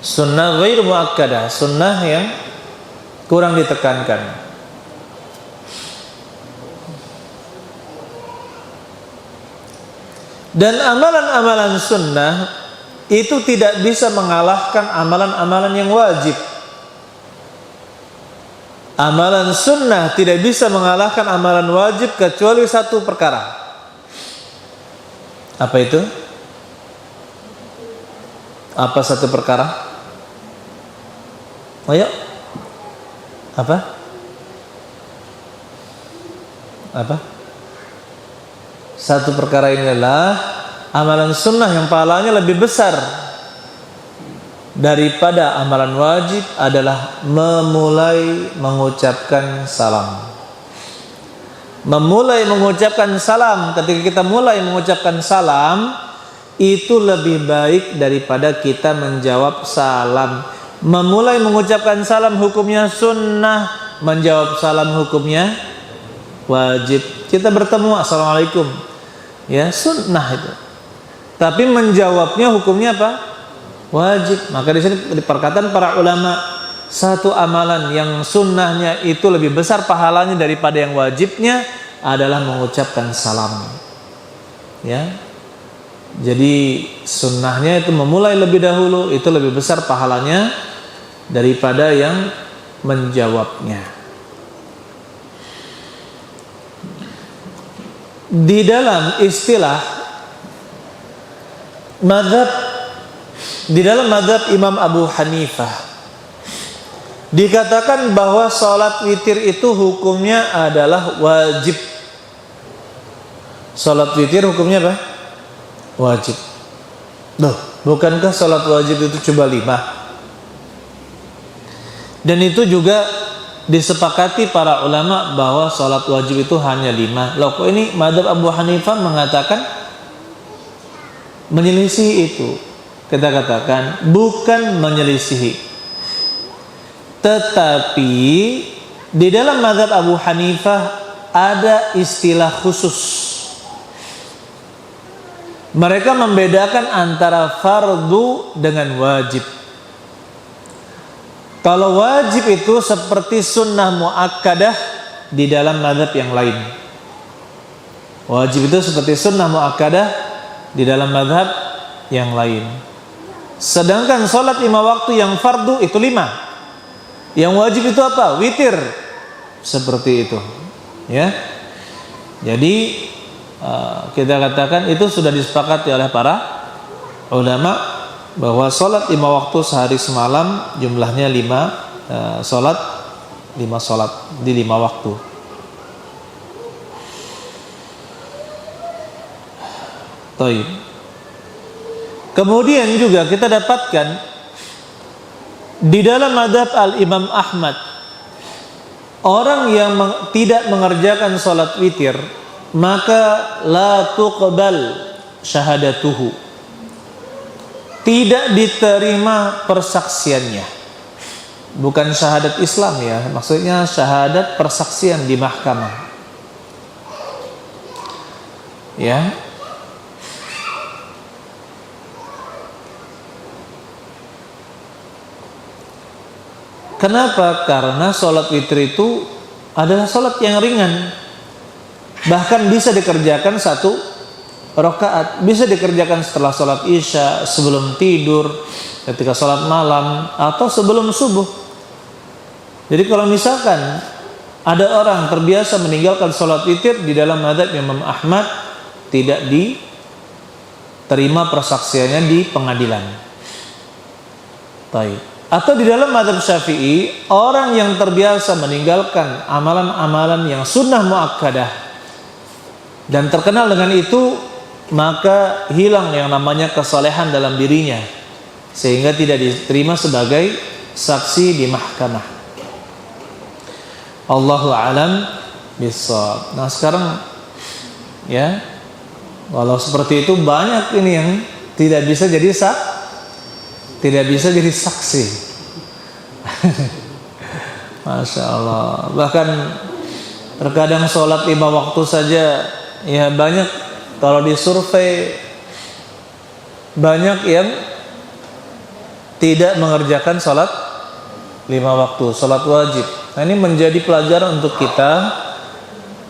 S1: Sunnah ghairu muakkadah, sunnah yang kurang ditekankan. Dan amalan-amalan sunnah itu tidak bisa mengalahkan amalan-amalan yang wajib. Amalan sunnah tidak bisa mengalahkan amalan wajib kecuali satu perkara. Apa itu? Apa satu perkara? Ayo. Apa? Apa? Satu perkara ini adalah amalan sunnah yang pahalanya lebih besar daripada amalan wajib adalah memulai mengucapkan salam. Memulai mengucapkan salam, ketika kita mulai mengucapkan salam itu lebih baik daripada kita menjawab salam. Memulai mengucapkan salam hukumnya sunnah, menjawab salam hukumnya wajib. Kita bertemu assalamualaikum, ya sunnah itu. Tapi menjawabnya hukumnya apa? Wajib. Maka di sini di perkataan para ulama, satu amalan yang sunnahnya itu lebih besar pahalanya daripada yang wajibnya adalah mengucapkan salam. Ya. Jadi sunnahnya itu memulai lebih dahulu itu lebih besar pahalanya daripada yang menjawabnya. Di dalam istilah mazhab, di dalam mazhab Imam Abu Hanifah dikatakan bahwa sholat witir itu hukumnya adalah wajib. Sholat witir hukumnya apa? Wajib. Loh, bukankah sholat wajib itu cuma 5? Dan itu juga disepakati para ulama bahwa sholat wajib itu hanya 5. Loh, kok ini mazhab Abu Hanifah mengatakan menyelisihi itu? Kita katakan bukan menyelisihi. Tetapi di dalam mazhab Abu Hanifah ada istilah khusus. Mereka membedakan antara fardu dengan wajib. Kalau wajib itu seperti sunnah muakkadah di dalam mazhab yang lain. Wajib itu seperti sunnah muakkadah di dalam mazhab yang lain. Sedangkan sholat 5 waktu yang fardu itu 5. Yang wajib itu apa? Witir. Seperti itu. Ya. Jadi kita katakan itu sudah disepakati oleh para ulama bahwa sholat 5 waktu sehari semalam jumlahnya 5 sholat di 5 waktu. Taib. Kemudian juga kita dapatkan di dalam mazhab Al-Imam Ahmad, orang yang tidak mengerjakan sholat witir maka la tuqbal syahadatuhu, tidak diterima persaksiannya. Bukan syahadat Islam ya, maksudnya syahadat persaksian di mahkamah. Ya. Kenapa? Karena sholat witir itu adalah sholat yang ringan. Bahkan bisa dikerjakan 1 rakaat, bisa dikerjakan setelah sholat isya, sebelum tidur, ketika sholat malam, atau sebelum subuh. Jadi kalau misalkan ada orang terbiasa meninggalkan sholat witir, di dalam mazhab Imam Ahmad tidak diterima persaksiannya di pengadilan. Baik. Atau di dalam mazhab Syafi'i, orang yang terbiasa meninggalkan amalan-amalan yang sunnah muakkadah dan terkenal dengan itu, maka hilang yang namanya kesalehan dalam dirinya, sehingga tidak diterima sebagai saksi di mahkamah. Allahu a'lam bishawab. Nah sekarang ya, walau seperti itu banyak ini yang tidak bisa jadi saksi. Masya Allah. Bahkan terkadang sholat 5 waktu saja, ya banyak, kalau disurvei banyak yang tidak mengerjakan sholat 5 waktu, sholat wajib. Nah ini menjadi pelajaran untuk kita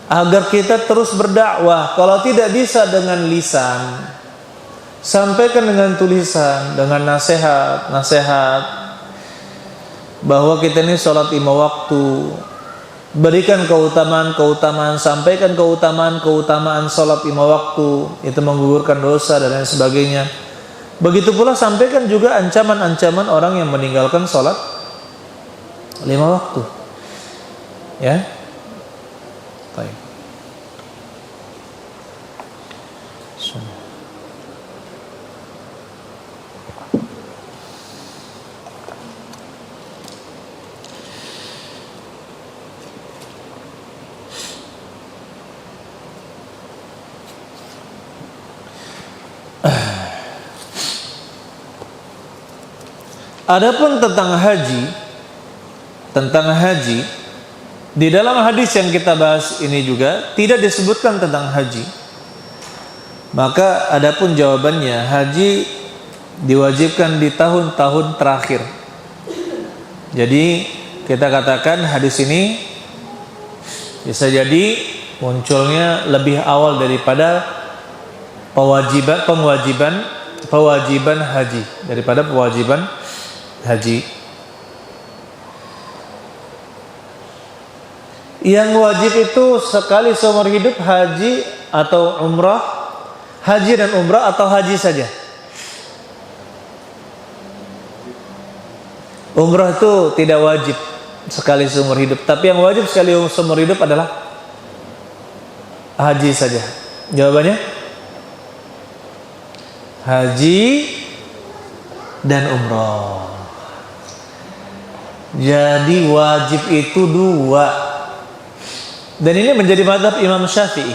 S1: agar kita terus berdakwah. Kalau tidak bisa dengan lisan, sampaikan dengan tulisan, dengan nasihat bahwa kita ini sholat 5 waktu. Berikan keutamaan, sampaikan keutamaan sholat 5 waktu, itu menggugurkan dosa dan lain sebagainya. Begitu pula sampaikan juga ancaman-ancaman orang yang meninggalkan sholat 5 waktu. Ya, baik. Adapun tentang haji, di dalam hadis yang kita bahas ini juga tidak disebutkan tentang haji. Maka adapun jawabannya, haji diwajibkan di tahun-tahun terakhir. Jadi kita katakan hadis ini bisa jadi munculnya lebih awal daripada pewajiban haji, daripada pewajiban haji. Yang wajib itu sekali seumur hidup haji atau umrah, haji dan umrah atau haji saja. Umrah itu tidak wajib sekali seumur hidup, tapi yang wajib sekali seumur hidup adalah haji saja. Jawabannya haji dan umrah. Jadi wajib itu 2. Dan ini menjadi mazhab Imam Syafi'i.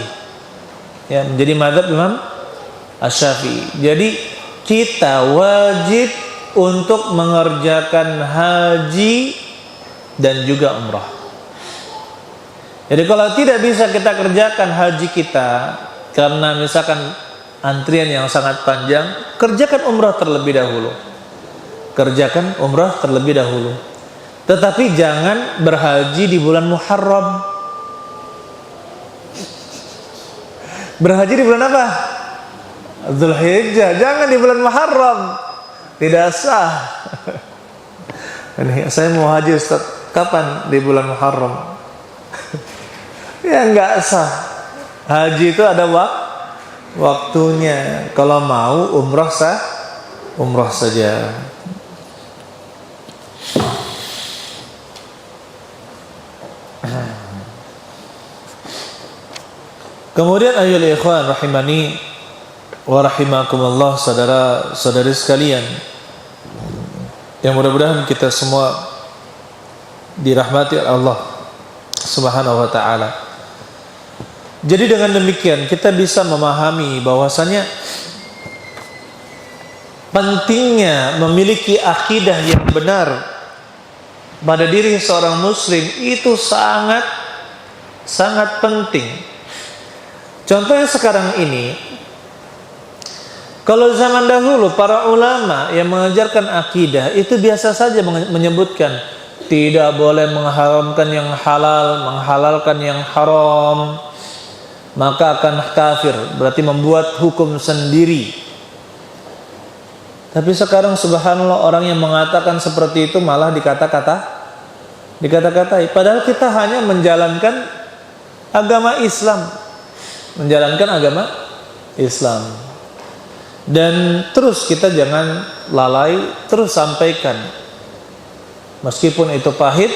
S1: Ya, menjadi mazhab Imam Asy-Syafi'i. Jadi kita wajib untuk mengerjakan haji dan juga umrah. Jadi kalau tidak bisa kita kerjakan haji kita karena misalkan antrian yang sangat panjang, kerjakan umrah terlebih dahulu. Kerjakan umrah terlebih dahulu. Tetapi jangan berhaji di bulan Muharram. Berhaji di bulan apa? Dzulhijjah. Jangan di bulan Muharram. Tidak sah. Ini saya mau haji Ustaz. Kapan? Di bulan Muharram. Ya enggak sah. Haji itu ada waktunya. Kalau mau umrah sah, umrah saja. Kemudian ayyuhal ikhwan rahimani wa rahimakumullah, saudara-saudari sekalian, yang mudah-mudahan kita semua dirahmati oleh Allah Subhanahu wa taala. Jadi dengan demikian kita bisa memahami bahwasanya pentingnya memiliki akidah yang benar pada diri seorang muslim itu sangat penting. Contohnya sekarang ini, kalau zaman dahulu para ulama yang mengajarkan akidah itu biasa saja menyebutkan tidak boleh mengharamkan yang halal, menghalalkan yang haram, maka akan kafir, berarti membuat hukum sendiri. Tapi sekarang subhanallah, orang yang mengatakan seperti itu malah dikata-katai, padahal kita hanya menjalankan agama Islam, dan terus kita jangan lalai, terus sampaikan, meskipun itu pahit,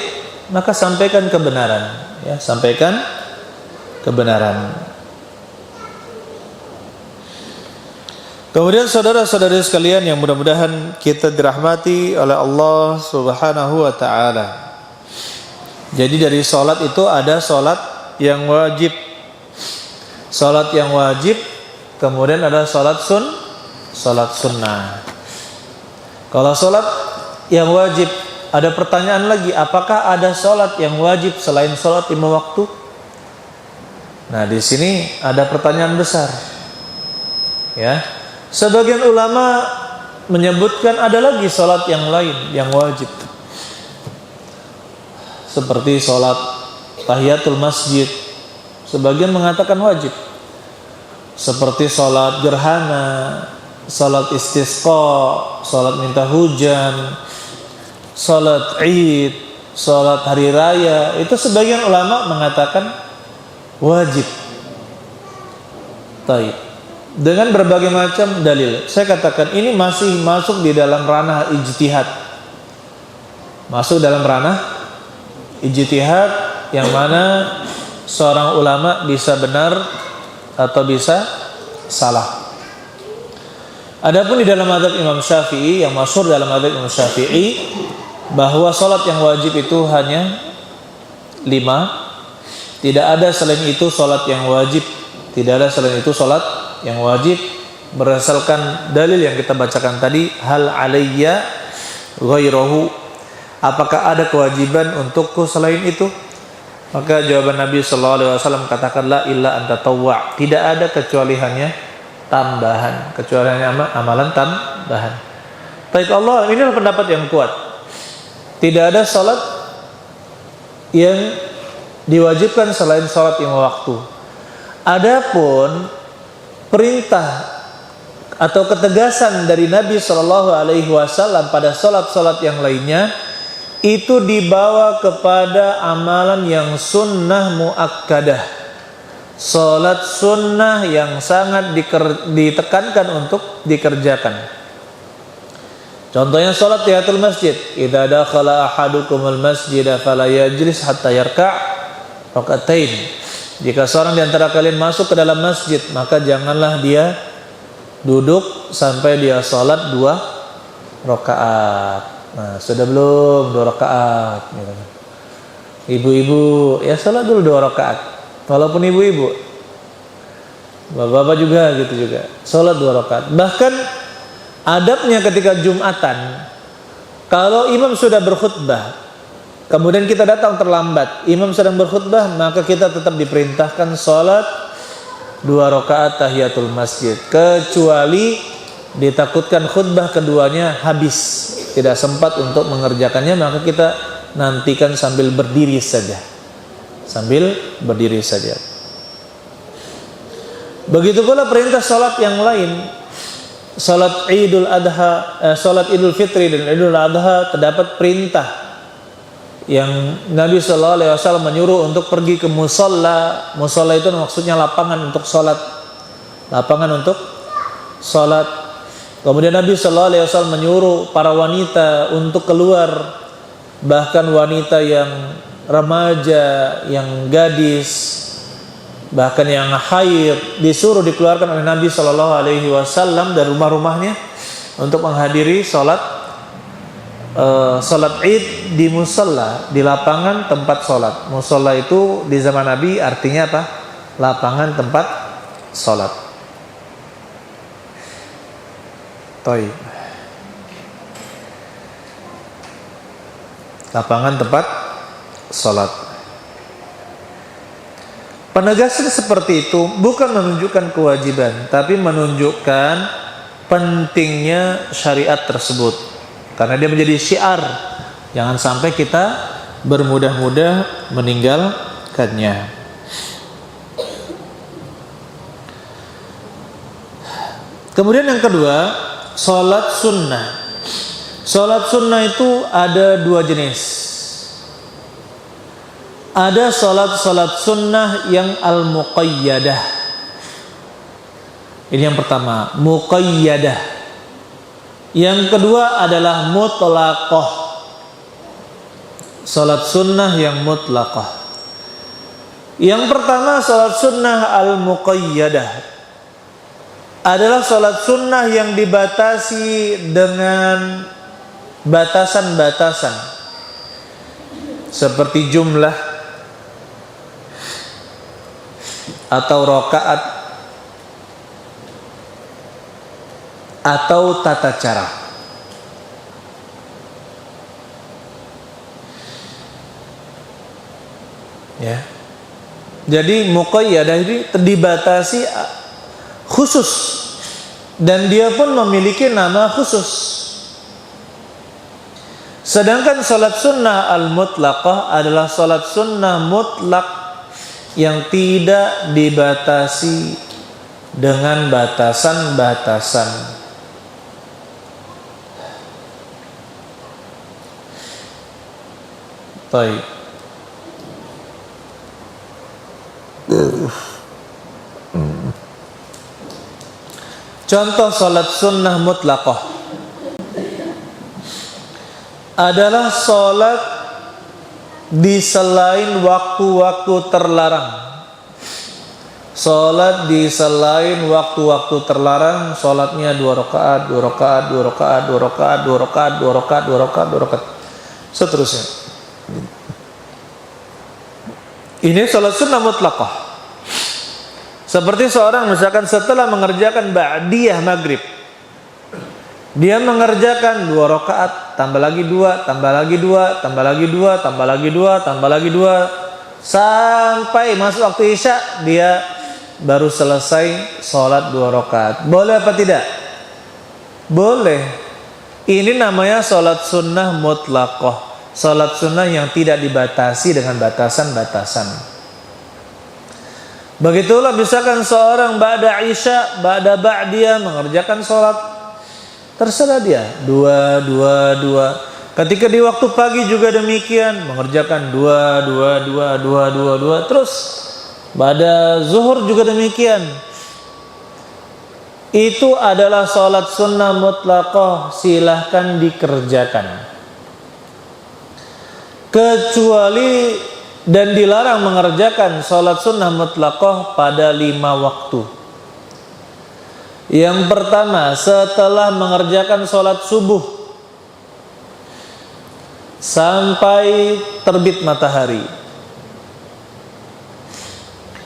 S1: maka sampaikan kebenaran, ya, sampaikan kebenaran. Kemudian saudara-saudari sekalian yang mudah-mudahan kita dirahmati oleh Allah Subhanahu wa taala. Jadi dari salat itu ada salat yang wajib. Salat yang wajib, kemudian ada salat sunnah. Kalau salat yang wajib, ada pertanyaan lagi, apakah ada salat yang wajib selain salat 5 waktu? Nah, di sini ada pertanyaan besar. Ya. Sebagian ulama menyebutkan ada lagi salat yang lain yang wajib. Seperti salat tahiyatul masjid, sebagian mengatakan wajib. Seperti salat gerhana, salat istisqa, salat minta hujan, salat Id, salat hari raya, itu sebagian ulama mengatakan wajib. Taib. Dengan berbagai macam dalil. Saya katakan ini masih masuk di dalam ranah ijtihad. Masuk dalam ranah ijtihad yang mana seorang ulama bisa benar atau bisa salah. Adapun di dalam mazhab Imam Syafi'i, yang masyhur dalam mazhab Imam Syafi'i, bahwa salat yang wajib itu hanya 5. Tidak ada selain itu salat yang wajib. Tidak ada selain itu salat yang wajib, berdasarkan dalil yang kita bacakan tadi, hal alayya ghairahu, apakah ada kewajiban untukku selain itu? Maka jawaban Nabi sallallahu alaihi wasallam katakan la illa anta tawwa, tidak ada kecuali hanya tambahan, kecuali hanya amalan tambahan. Baik, Allah, inilah pendapat yang kuat. Tidak ada salat yang diwajibkan selain salat 5 waktu. Adapun perintah atau ketegasan dari Nabi Shallallahu Alaihi Wasallam pada salat-salat yang lainnya itu dibawa kepada amalan yang sunnah muakkadah, salat sunnah yang sangat ditekankan untuk dikerjakan. Contohnya salat tahiyatul masjid, idza dakhala ahadukumul masjida fala yajlis hatta yarka' raka'atain. Jika seorang di antara kalian masuk ke dalam masjid, maka janganlah dia duduk sampai dia salat 2 rakaat. Nah, sudah belum 2 rakaat gitu. Ibu-ibu ya salat dulu 2 rakaat. Walaupun ibu-ibu. Bapak-bapak juga gitu juga. Salat 2 rakaat. Bahkan adabnya ketika Jumatan, kalau imam sudah berkhutbah, kemudian kita datang terlambat, imam sedang berkhutbah, maka kita tetap diperintahkan salat 2 rakaat tahiyatul masjid, kecuali ditakutkan khutbah keduanya habis, tidak sempat untuk mengerjakannya, maka kita nantikan sambil berdiri saja. Begitu pula perintah salat yang lain. Salat Idul Adha, salat Idul Fitri dan Idul Adha, terdapat perintah yang Nabi Sallallahu Alaihi Wasallam menyuruh untuk pergi ke musalla. Musalla itu maksudnya lapangan untuk salat, Kemudian Nabi Sallallahu Alaihi Wasallam menyuruh para wanita untuk keluar, bahkan wanita yang remaja, yang gadis, bahkan yang haid disuruh dikeluarkan oleh Nabi Sallallahu Alaihi Wasallam dari rumah-rumahnya untuk menghadiri salat Id di musalla, di lapangan tempat salat. Musalla itu di zaman Nabi artinya apa? Lapangan tempat salat. Taib. Lapangan tempat salat. Penegasan seperti itu bukan menunjukkan kewajiban, tapi menunjukkan pentingnya syariat tersebut. Karena dia menjadi syiar, Jangan sampai kita bermudah-mudah meninggalkannya. Kemudian yang kedua, sholat sunnah. Sholat sunnah itu ada dua jenis. Ada sholat sunnah yang al-muqayyadah. Ini yang pertama, muqayyadah. Yang kedua adalah mutlaqah. Sholat sunnah yang mutlaqah. Yang pertama, sholat sunnah al-muqayyadah adalah sholat sunnah yang dibatasi dengan batasan-batasan seperti jumlah atau rakaat atau tata cara. Ya. Jadi muqayyadah ini dibatasi khusus, dan dia pun memiliki nama khusus. Sedangkan salat sunnah al-mutlaqah adalah salat sunnah mutlak yang tidak dibatasi dengan batasan-batasan. Baik. Contoh salat sunnah mutlaqah adalah salat di selain waktu-waktu terlarang. Salat di selain waktu-waktu terlarang, salatnya 2 rakaat, 2 rakaat, 2 rakaat, 2 rakaat, 2 rakaat, 2 rakaat, 2 rakaat, 2 rakaat, seterusnya. Ini salat sunnah mutlaqah. Seperti seorang misalkan setelah mengerjakan ba'diyah maghrib, dia mengerjakan 2 rakaat, tambah lagi 2, tambah lagi 2, tambah lagi 2, tambah lagi 2, tambah lagi 2, sampai masuk waktu isya dia baru selesai sholat 2 rakaat. Boleh apa tidak? Boleh. Ini namanya sholat sunnah mutlaqah, sholat sunnah yang tidak dibatasi dengan batasan-batasan. Begitulah misalkan seorang ba'da isya, ba'da ba'diyah mengerjakan sholat, terserah dia 2, 2, 2. Ketika di waktu pagi juga demikian, mengerjakan 2, 2, 2, 2, 2, 2. Terus pada zuhur juga demikian. Itu adalah sholat sunnah mutlaqah, silahkan dikerjakan. Kecuali dan dilarang mengerjakan sholat sunnah mutlaqah pada 5 waktu. Yang pertama, setelah mengerjakan sholat subuh sampai terbit matahari.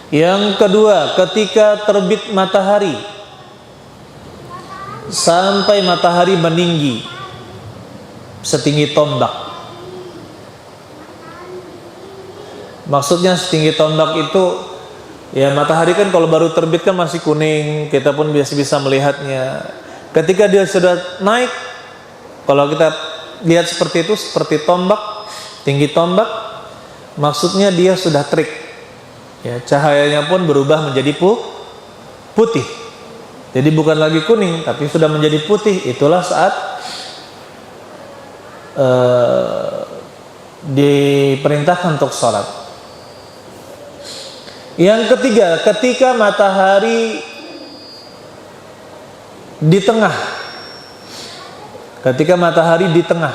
S1: Yang kedua, ketika terbit matahari sampai matahari meninggi setinggi tombak. Maksudnya setinggi tombak itu, ya matahari kan kalau baru terbit kan masih kuning, kita pun biasa bisa melihatnya. Ketika dia sudah naik, kalau kita lihat seperti itu, seperti tombak, tinggi tombak, maksudnya dia sudah terik. Ya, cahayanya pun berubah menjadi putih. Jadi bukan lagi kuning, tapi sudah menjadi putih. Itulah saat diperintahkan untuk sholat. Yang ketiga, ketika matahari di tengah, ketika matahari di tengah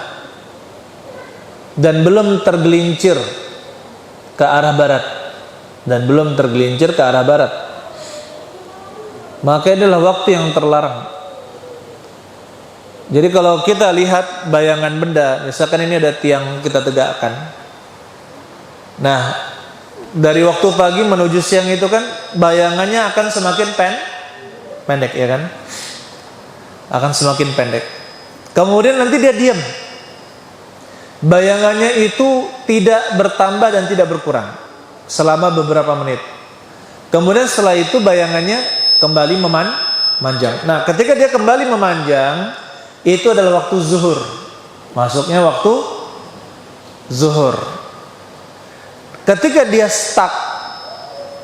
S1: dan belum tergelincir ke arah barat, maka adalah waktu yang terlarang. Jadi kalau kita lihat bayangan benda, misalkan ini ada tiang kita tegakkan, nah dari waktu pagi menuju siang itu kan bayangannya akan semakin pendek, ya kan? Akan semakin pendek. Kemudian nanti dia diam. Bayangannya itu tidak bertambah dan tidak berkurang selama beberapa menit. Kemudian setelah itu bayangannya kembali memanjang. Nah, ketika dia kembali memanjang, itu adalah waktu zuhur. Masuknya waktu zuhur. Ketika dia stuck,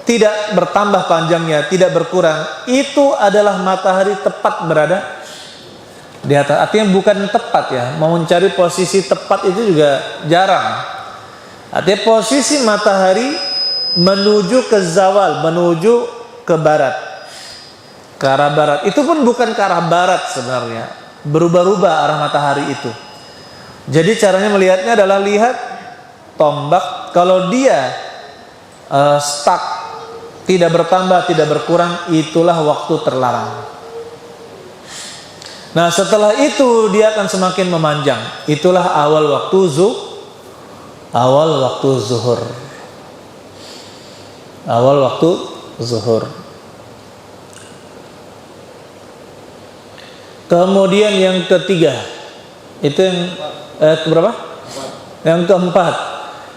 S1: tidak bertambah panjangnya, tidak berkurang, itu adalah matahari tepat berada di atas. Artinya bukan tepat ya, mau mencari posisi tepat itu juga jarang. Artinya posisi matahari menuju ke zawal, menuju ke barat, ke arah barat. Itu pun bukan ke arah barat sebenarnya, berubah-ubah arah matahari itu. Jadi caranya melihatnya adalah lihat tombak. Kalau dia stuck, tidak bertambah, tidak berkurang, itulah waktu terlarang. Nah, setelah itu dia akan semakin memanjang. Itulah awal waktu zuhur. Awal waktu zuhur. Kemudian yang ketiga, itu yang berapa? Yang keempat,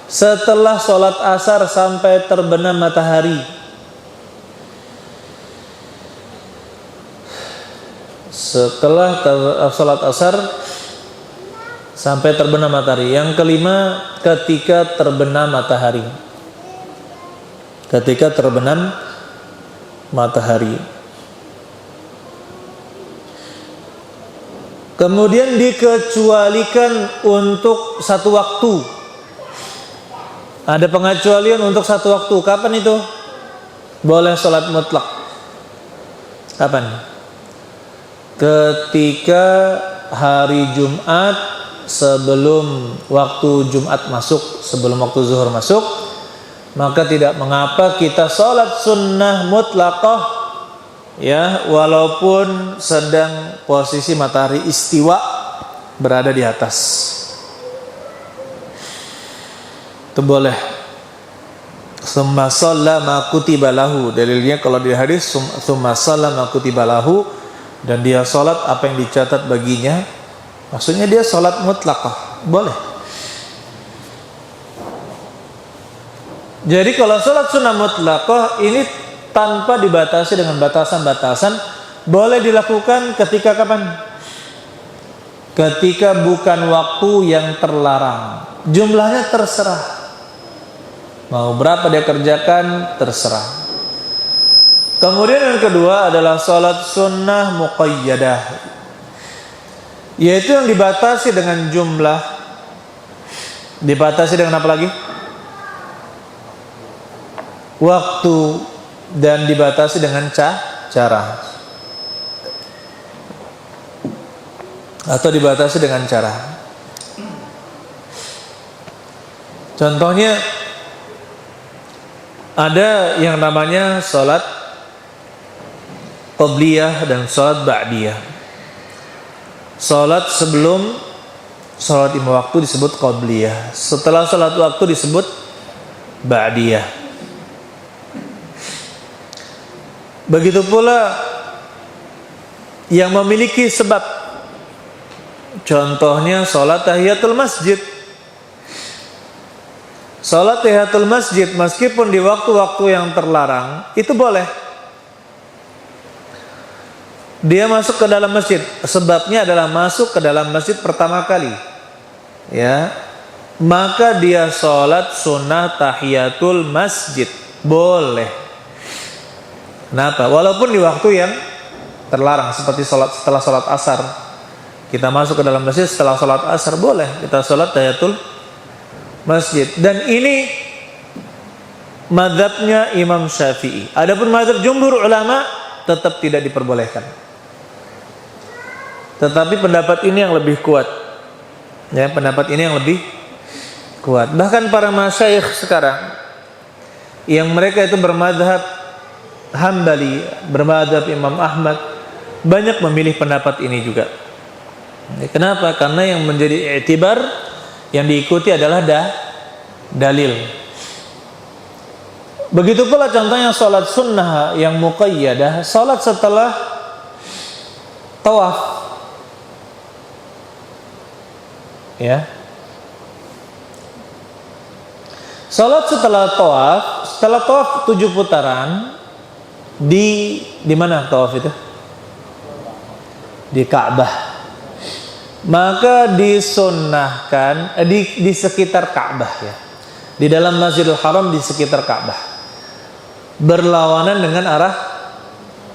S1: setelah sholat asar sampai terbenam matahari. Setelah sholat asar sampai terbenam matahari. Yang kelima, ketika terbenam matahari. Ketika terbenam matahari. Kemudian dikecualikan untuk satu waktu. Ada pengecualian untuk satu waktu. Kapan itu? Boleh sholat mutlak. Kapan? Ketika hari Jumat sebelum waktu Jumat masuk, sebelum waktu zuhur masuk, maka tidak mengapa kita sholat sunnah mutlaqah, ya, walaupun sedang posisi matahari istiwa berada di atas. Itu boleh. Summa shalla ma kutiba lahu. Dalilnya kalau di hadis summa shalla ma kutiba lahu, dan dia sholat apa yang dicatat baginya. Maksudnya dia sholat mutlaqah. Boleh. Jadi kalau sholat sunnah mutlaqah ini tanpa dibatasi dengan batasan-batasan, boleh dilakukan ketika kapan? Ketika bukan waktu yang terlarang. Jumlahnya terserah. Mau berapa dia kerjakan terserah. Kemudian yang kedua adalah sholat sunnah muqayyadah, yaitu yang dibatasi dengan jumlah. Dibatasi dengan apa lagi? Waktu, dan dibatasi dengan cara. Atau dibatasi dengan cara. Contohnya ada yang namanya sholat qabliyah dan sholat ba'diyah. Sholat sebelum sholat lima waktu disebut qabliyah. Setelah sholat waktu disebut ba'diyah. Begitu pula yang memiliki sebab. Contohnya sholat tahiyatul masjid. Sholat tahiyatul masjid meskipun di waktu-waktu yang terlarang itu boleh. Dia masuk ke dalam masjid, sebabnya adalah masuk ke dalam masjid pertama kali, ya, maka dia sholat sunnah tahiyatul masjid, boleh. Kenapa? Walaupun di waktu yang terlarang, seperti sholat setelah sholat asar, kita masuk ke dalam masjid setelah sholat asar, boleh kita sholat tahiyatul masjid. Dan ini mazhabnya Imam Syafi'i. Adapun mazhab jumhur ulama tetap tidak diperbolehkan. Tetapi pendapat ini yang lebih kuat, ya, pendapat ini yang lebih kuat. Bahkan para masyayikh sekarang yang mereka itu bermadhab Hambali, bermadhab Imam Ahmad, banyak memilih pendapat ini juga. Kenapa? Karena yang menjadi i'tibar, yang diikuti adalah dalil. Begitu pula contohnya sholat sunnah yang muqayyadah, sholat setelah tawaf, ya, sholat setelah tawaf 7 putaran di mana tawaf itu? Di Ka'bah. maka disunnahkan di sekitar Ka'bah ya. Di dalam Masjidil Haram di sekitar Ka'bah. Berlawanan dengan arah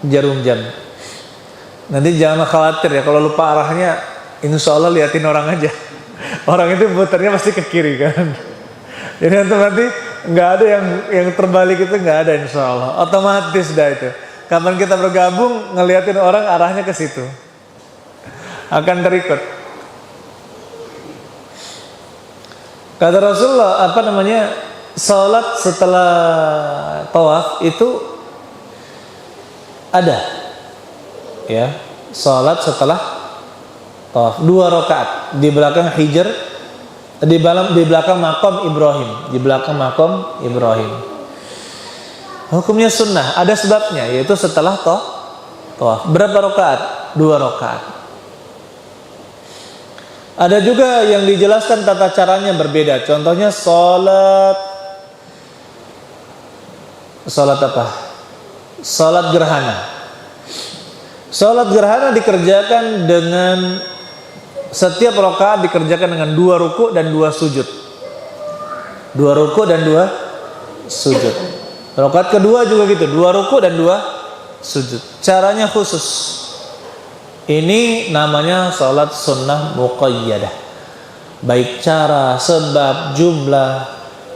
S1: jarum jam. Nanti jangan khawatir ya, kalau lupa arahnya, insya Allah liatin orang aja. Orang itu putarnya pasti ke kiri kan. Jadi nanti nggak ada yang terbalik, itu nggak ada, insya Allah. Otomatis dah itu. Kapan kita bergabung, ngeliatin orang arahnya ke situ, akan terikut. Kata Rasulullah, salat setelah tawaf itu ada, ya, salat setelah tawaf 2 rakaat di belakang hijr, di belakang makam Ibrahim, di belakang makam Ibrahim. Hukumnya sunnah, ada sebabnya, yaitu setelah tawaf. Berapa rakaat? 2 rakaat. Ada juga yang dijelaskan tata caranya berbeda. Contohnya salat apa? Salat gerhana. Salat gerhana dikerjakan dengan setiap rakaat dikerjakan dengan 2 ruku dan 2 sujud. 2 ruku dan 2 sujud. Rakaat kedua juga gitu, 2 ruku dan 2 sujud. Caranya khusus. Ini namanya salat sunnah muqayyadah. Baik cara, sebab, jumlah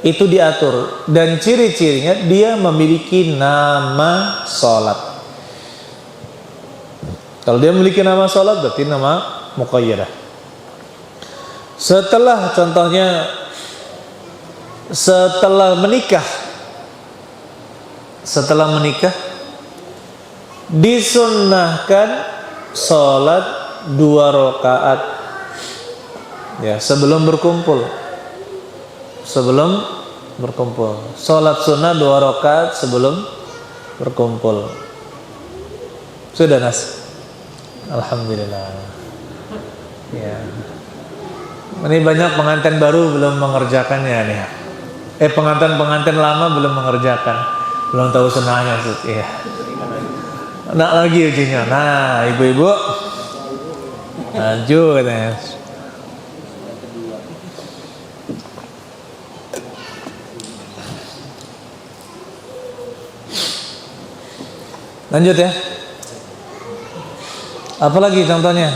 S1: itu diatur, dan ciri-cirinya dia memiliki nama salat. Kalau dia memiliki nama salat berarti nama muqayyadah. Setelah, contohnya setelah menikah disunnahkan salat 2 rakaat ya, sebelum berkumpul. Salat sunnah 2 rakaat sebelum berkumpul. Sudah Nas? Alhamdulillah. Ya. Ini banyak pengantin baru belum mengerjakannya nih. Pengantin lama belum mengerjakan. Belum tahu sunnahnya, iya. Nak lagi ujinya. Nah, ibu-ibu lanjut katanya. Lanjut ya. Apalagi contohnya?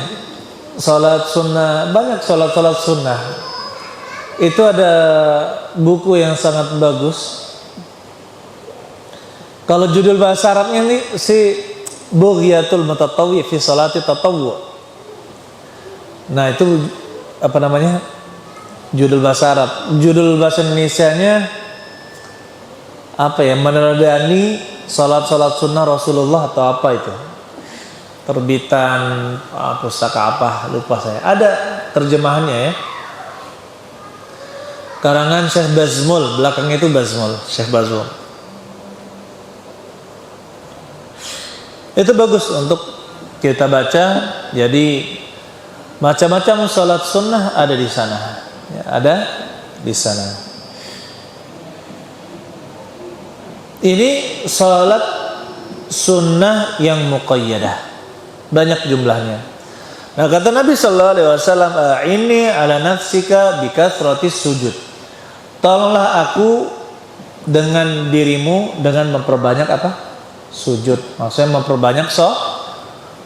S1: Salat sunnah, banyak salat sunnah. Itu ada buku yang sangat bagus. Kalau judul bahasa Arabnya ini si Bughyatul Mutatawwi fi Salati Tatawwu. Nah, itu judul bahasa Arab. Judul bahasa Indonesianya meneladani salat-salat sunnah Rasulullah atau apa itu. Terbitan pustaka apa, lupa saya. Ada terjemahannya ya. Karangan Syekh Bazmul, belakangnya itu Bazmul, Syekh Bazmul. Itu bagus untuk kita baca. Jadi macam-macam salat sunnah ada di sana. Ya, ada di sana. Ini salat sunnah yang muqayyadah. Banyak jumlahnya. Nah, kata Nabi sallallahu alaihi wasallam, "Inni ala nafsika bikathratis sujud." Tolonglah aku dengan dirimu dengan memperbanyak sujud. Maksudnya memperbanyak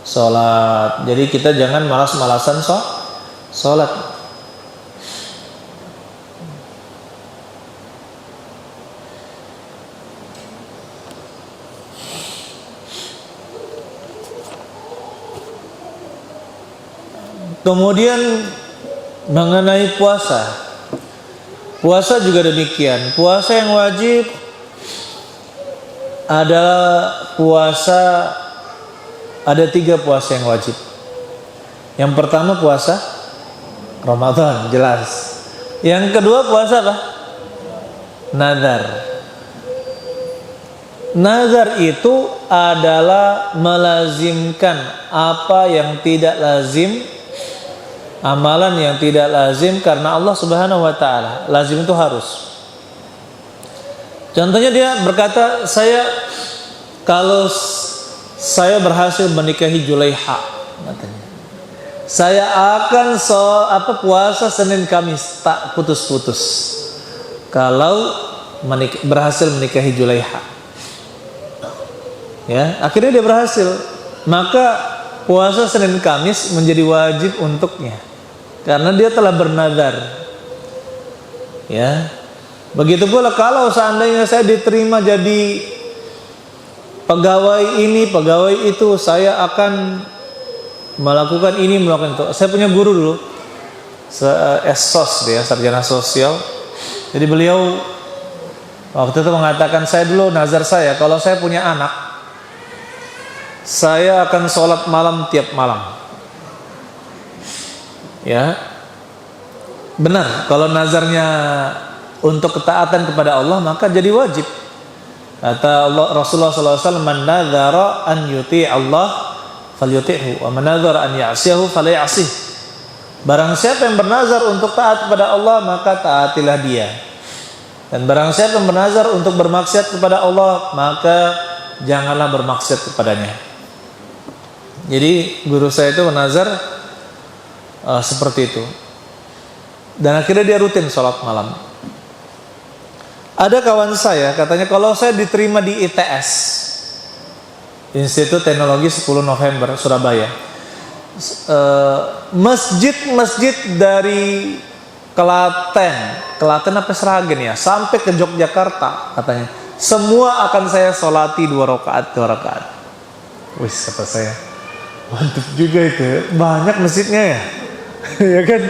S1: salat. Jadi kita jangan malas-malasan salat. Kemudian mengenai puasa. Puasa juga demikian. Puasa yang wajib adalah puasa, ada 3 puasa yang wajib. Yang pertama puasa Ramadan, jelas. Yang kedua puasa apa? Nazar. Nazar itu adalah melazimkan apa yang tidak lazim, amalan yang tidak lazim karena Allah Subhanahu wa taala. Lazim itu harus. Contohnya dia berkata, kalau saya berhasil menikahi Julaiha, katanya. saya akan puasa Senin Kamis tak putus-putus kalau berhasil menikahi Julaiha. Ya, akhirnya dia berhasil. Maka puasa Senin Kamis menjadi wajib untuknya karena dia telah bernazar. Ya. Begitu pula kalau seandainya saya diterima jadi pegawai ini, pegawai itu, saya akan melakukan ini, melakukan itu. Saya punya guru dulu, SOS dia, sarjana sosial. Jadi beliau waktu itu mengatakan, saya dulu nazar saya, kalau saya punya anak, saya akan sholat malam tiap malam. Ya, benar. Kalau nazarnya untuk ketaatan kepada Allah, maka jadi wajib. Kata Rasulullah SAW, man nazara an yuti Allah falyuti'hu wa man nazara an ya'siyahu falya'sih. Barang siapa yang bernazar untuk taat kepada Allah, maka taatilah dia. Dan barang siapa yang bernazar untuk bermaksiat kepada Allah, maka janganlah bermaksiat kepadanya. Jadi guru saya itu bernazar seperti itu. Dan akhirnya dia rutin sholat malam. Ada kawan saya katanya, kalau saya diterima di ITS, Institut Teknologi 10 November Surabaya, masjid-masjid dari Klaten apa Sragen ya, sampai ke Yogyakarta katanya, semua akan saya sholati 2 rakaat. Wis, kata saya, mantap juga itu, banyak masjidnya ya. Ya kan.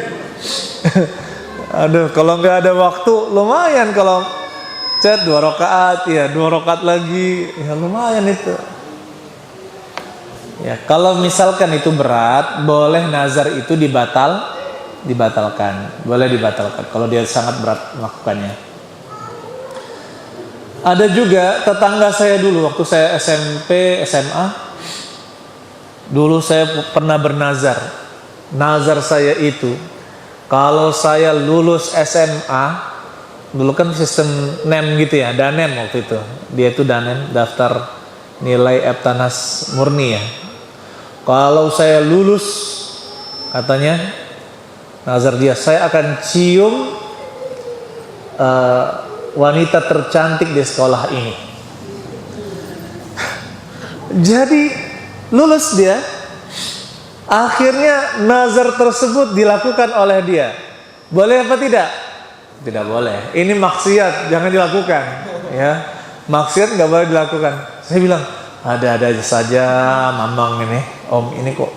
S1: Aduh, kalau nggak ada waktu lumayan, kalau chat 2 rakaat, ya 2 rakaat lagi, ya lumayan itu. Ya, kalau misalkan itu berat, boleh nazar itu dibatalkan. Boleh dibatalkan kalau dia sangat berat melakukannya. Ada juga tetangga saya dulu waktu saya SMP, SMA, dulu saya pernah bernazar. Nazar saya itu, kalau saya lulus SMA, dulu kan sistem NEM gitu ya, Danem waktu itu. Dia itu Danem, daftar nilai Eptanas murni ya. Kalau saya lulus, katanya nazar dia, saya akan cium wanita tercantik di sekolah ini. Jadi lulus dia. Akhirnya nazar tersebut dilakukan oleh dia. Boleh apa tidak? Tidak boleh. Ini maksiat, jangan dilakukan. Ya, maksiat nggak boleh dilakukan. Saya bilang, ada-ada saja, Mamang ini, Om ini kok,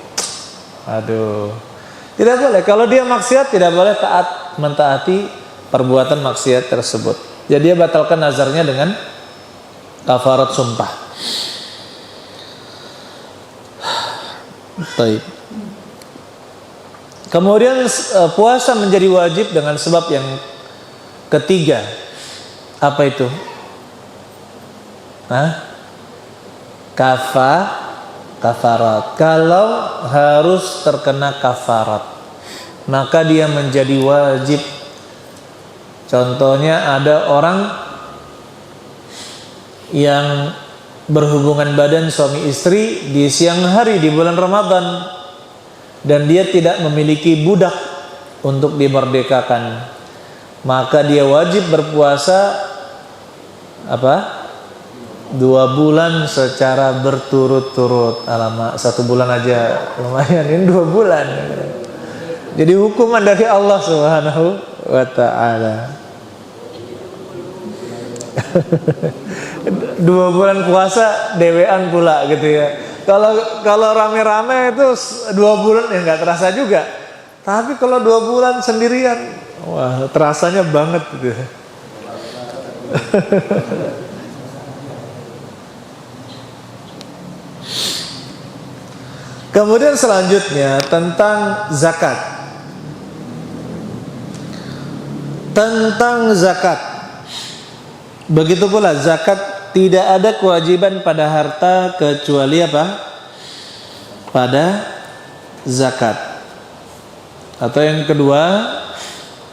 S1: aduh, tidak boleh. Kalau dia maksiat, tidak boleh mentaati perbuatan maksiat tersebut. Jadi dia batalkan nazarnya dengan kafarat sumpah. Baik. Kemudian puasa menjadi wajib dengan sebab yang ketiga. Apa itu? Kafarat. Kalau harus terkena kafarat, maka dia menjadi wajib. Contohnya ada orang yang berhubungan badan suami istri di siang hari di bulan Ramadan, dan dia tidak memiliki budak untuk dimerdekakan, maka dia wajib berpuasa 2 bulan secara berturut-turut. Alamak, 1 bulan aja lumayan, ini 2 bulan. Jadi hukuman dari Allah Subhanahu wa ta'ala. 2 bulan puasa dewean pula gitu ya. Kalau rame-rame itu 2 bulan ya nggak terasa juga. Tapi kalau 2 bulan sendirian, wah terasanya banget gitu. Kemudian selanjutnya tentang zakat. Tentang zakat. Begitu pula zakat, tidak ada kewajiban pada harta kecuali apa? Pada zakat. Atau yang kedua,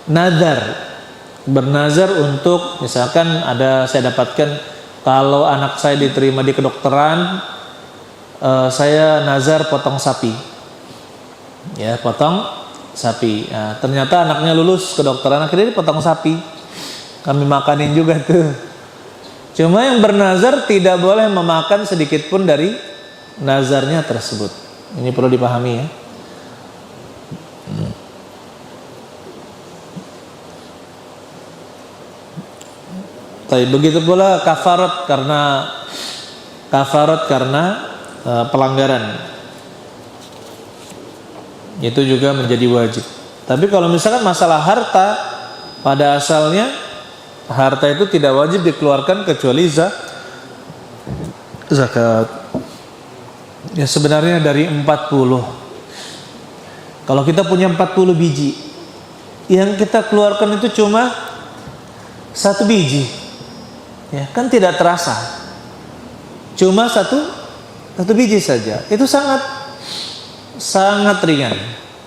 S1: nazar. Bernazar untuk, misalkan saya dapatkan, kalau anak saya diterima di kedokteran, saya nazar potong sapi. Ya, potong sapi. Nah, ternyata anaknya lulus kedokteran, akhirnya dipotong sapi. Kami makanin juga tuh. Cuma yang bernazar tidak boleh memakan sedikit pun dari nazarnya tersebut. Ini perlu dipahami ya. Tapi begitu pula kafarat karena pelanggaran. Itu juga menjadi wajib. Tapi kalau misalkan masalah harta, pada asalnya harta itu tidak wajib dikeluarkan kecuali zakat. Ya sebenarnya dari 40. Kalau kita punya 40 biji, yang kita keluarkan itu cuma 1 biji. Ya, kan tidak terasa. Cuma satu biji saja. Itu sangat ringan.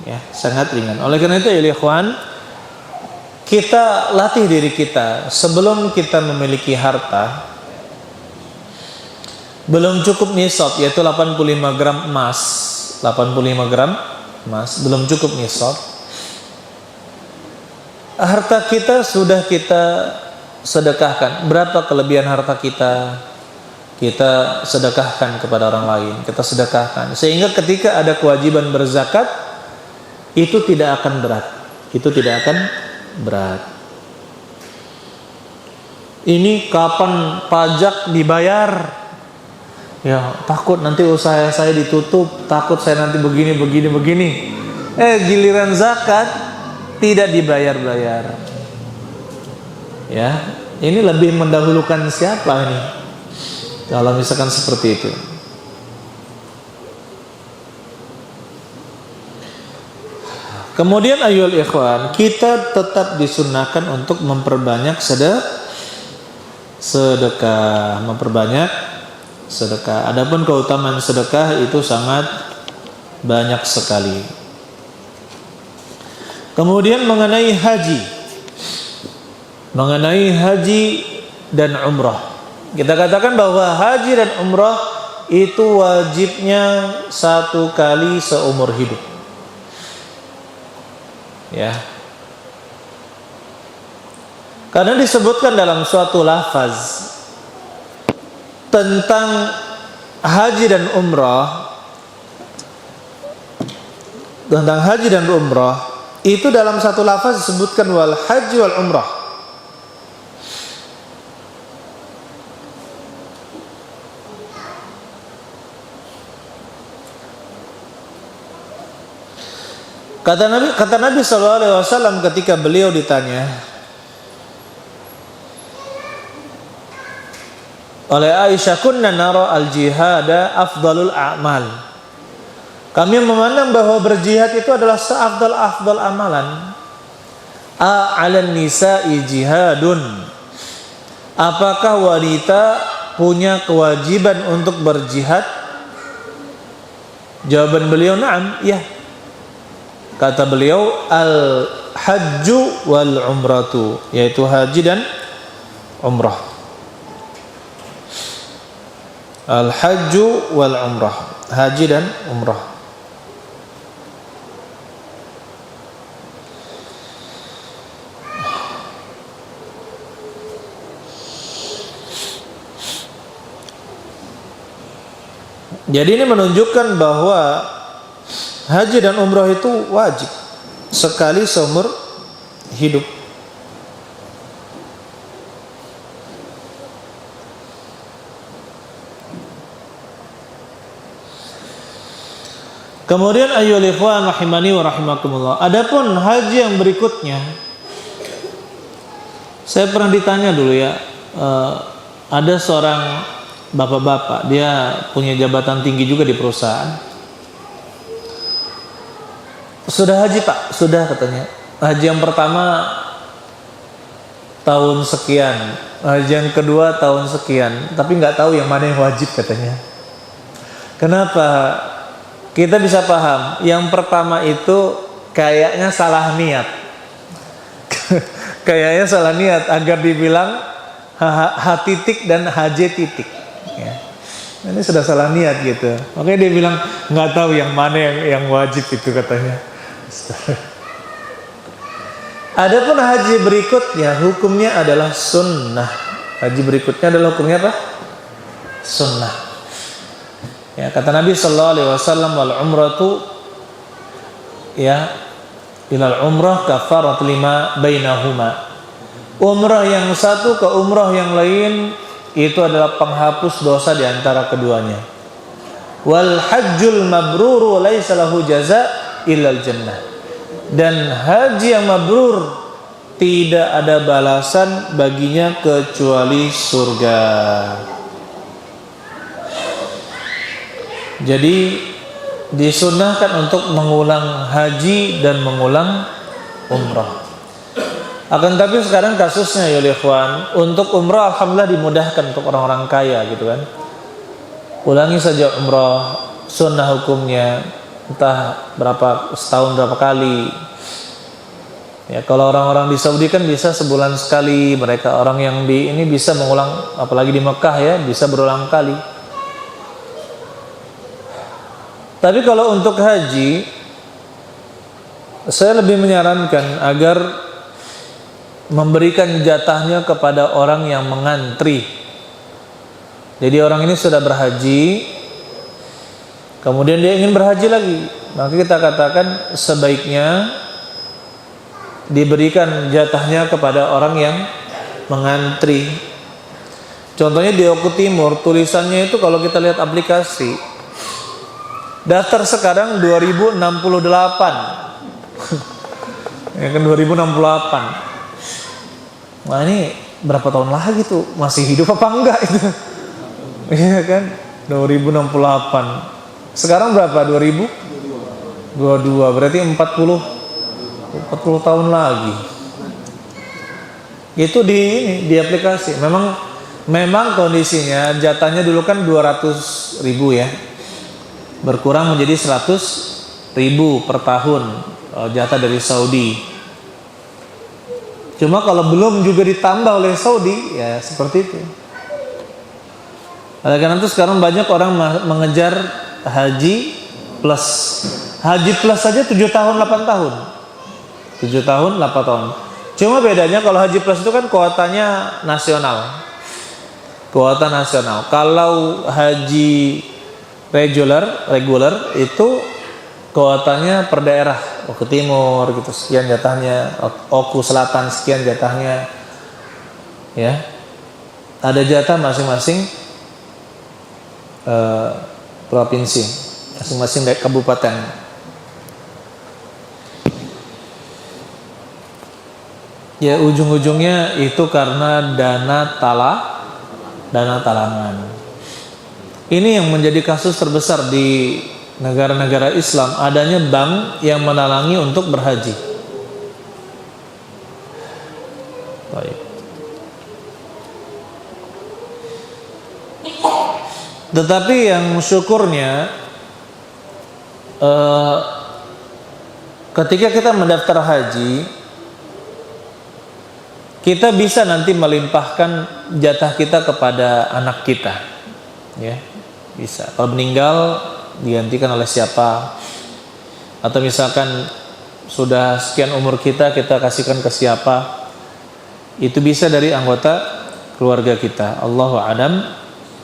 S1: Ya, sangat ringan. Oleh karena itu ya ikhwan, kita latih diri kita sebelum kita memiliki harta. Belum cukup nisab, yaitu 85 gram emas. 85 gram emas belum cukup nisab. Harta kita sudah kita sedekahkan. Berapa kelebihan harta kita sedekahkan kepada orang lain, kita sedekahkan, sehingga ketika ada kewajiban berzakat itu tidak akan berat. Ini kapan pajak dibayar? Ya, takut nanti usaha saya ditutup, takut saya nanti begini. Giliran zakat tidak dibayar. Ya, ini lebih mendahulukan siapa ini? Kalau misalkan seperti itu. Kemudian ayyuhal ikhwan, kita tetap disunnahkan untuk memperbanyak sedekah, Adapun keutamaan sedekah itu sangat banyak sekali. Kemudian mengenai haji dan umrah, kita katakan bahwa haji dan umrah itu wajibnya 1 kali seumur hidup. Ya, karena disebutkan dalam suatu lafaz tentang haji dan umrah, itu dalam satu lafaz disebutkan wal haji wal umrah. Kata Nabi SAW ketika beliau ditanya oleh Aisyah, kunna nara al-jihada afdalul a'mal. Kami memandang bahwa berjihad itu adalah seafdal amalan. A'alan nisa'i jihadun. Apakah wanita punya kewajiban untuk berjihad? Jawaban beliau na'am, ya. Kata beliau al-hajju wal umratu, yaitu haji dan umrah. Al-hajju wal umrah, haji dan umrah. Jadi ini menunjukkan bahwa haji dan umrah itu wajib sekali seumur hidup. Kemudian ayyuhal ikhwan rahimani wa rahimakumullah, adapun haji yang berikutnya, saya pernah ditanya dulu ya, ada seorang bapak-bapak, dia punya jabatan tinggi juga di perusahaan. Sudah haji Pak? Sudah, katanya. Haji yang pertama tahun sekian, haji yang kedua tahun sekian, tapi nggak tahu yang mana yang wajib, katanya. Kenapa? Kita bisa paham, yang pertama itu kayaknya salah niat. Kayaknya salah niat agar dibilang H titik dan HJ titik. Ya. Ini sudah salah niat gitu. Makanya dia bilang nggak tahu yang mana yang wajib itu katanya. Adapun haji berikutnya hukumnya adalah sunnah. Haji berikutnya adalah hukumnya apa? Sunnah. Ya, kata Nabi sallallahu alaihi wasallam, wal umratu ya ilal umrah kafarat lima bainahuma. Umrah yang satu ke umrah yang lain itu adalah penghapus dosa di antara keduanya. Wal hajjul mabrur laisa lahu jaza illal jannah. Dan haji yang mabrur tidak ada balasan baginya kecuali surga. Jadi disunnahkan untuk mengulang haji dan mengulang umrah. Akan tapi sekarang kasusnya ya ikhwan, untuk umrah alhamdulillah dimudahkan untuk orang-orang kaya gitu kan. Ulangi saja umrah, sunnah hukumnya, entah berapa setahun berapa kali. Ya kalau orang-orang di Saudi kan bisa sebulan sekali, mereka orang yang di ini bisa mengulang, apalagi di Mekah ya bisa berulang kali. Tapi kalau untuk haji, saya lebih menyarankan agar memberikan jatahnya kepada orang yang mengantri. Jadi orang ini sudah berhaji, kemudian dia ingin berhaji lagi, maka kita katakan sebaiknya diberikan jatahnya kepada orang yang mengantri. Contohnya di Oku Timur, tulisannya itu kalau kita lihat aplikasi, daftar sekarang 2068. Ya kan 2068. Wah ini berapa tahun lagi tuh, masih hidup apa enggak itu? Iya kan 2068. Sekarang berapa? 2022. Berarti 40 tahun lagi. Itu di aplikasi. Memang kondisinya jatahnya dulu kan 200.000 ya. Berkurang menjadi 100.000 per tahun jatah dari Saudi. Cuma kalau belum juga ditambah oleh Saudi, ya seperti itu. Oleh karena itu sekarang banyak orang mengejar haji plus. Haji plus saja 7 tahun 8 tahun. 7 tahun 8 tahun. Cuma bedanya kalau haji plus itu kan kuotanya nasional. Kuota nasional. Kalau haji reguler itu kuotanya per daerah. Oku Timur gitu sekian jatahnya, Oku Selatan sekian jatahnya, ya ada jatah masing-masing provinsi, masing-masing kabupaten. Ya ujung-ujungnya itu karena dana talangan. Ini yang menjadi kasus terbesar di negara-negara Islam, adanya bank yang menalangi untuk berhaji. Baik. Tetapi yang syukurnya ketika kita mendaftar haji, kita bisa nanti melimpahkan jatah kita kepada anak kita, ya bisa. Kalau meninggal digantikan oleh siapa, atau misalkan sudah sekian umur kita kasihkan ke siapa, itu bisa dari anggota keluarga kita. Allahu a'lam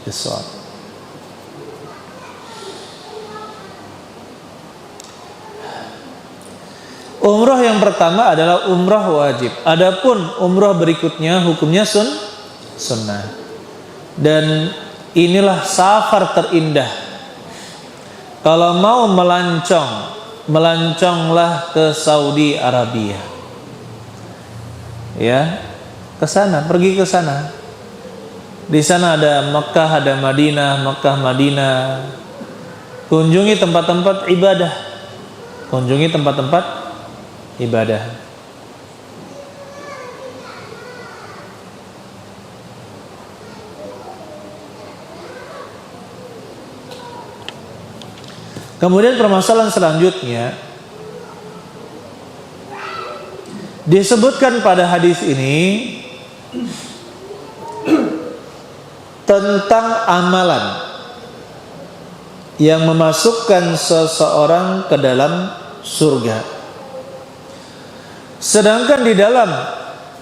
S1: bishawab. Umrah yang pertama adalah umrah wajib. Adapun umrah berikutnya hukumnya sunnah. Dan inilah safar terindah. Kalau mau melanconglah ke Saudi Arabia. Ya, ke sana, pergi ke sana. Di sana ada Mekah, ada Madinah, Mekah, Madinah. Kunjungi tempat-tempat ibadah. Kunjungi tempat-tempat ibadah. Kemudian permasalahan selanjutnya disebutkan pada hadis ini tentang amalan yang memasukkan seseorang ke dalam surga. Sedangkan di dalam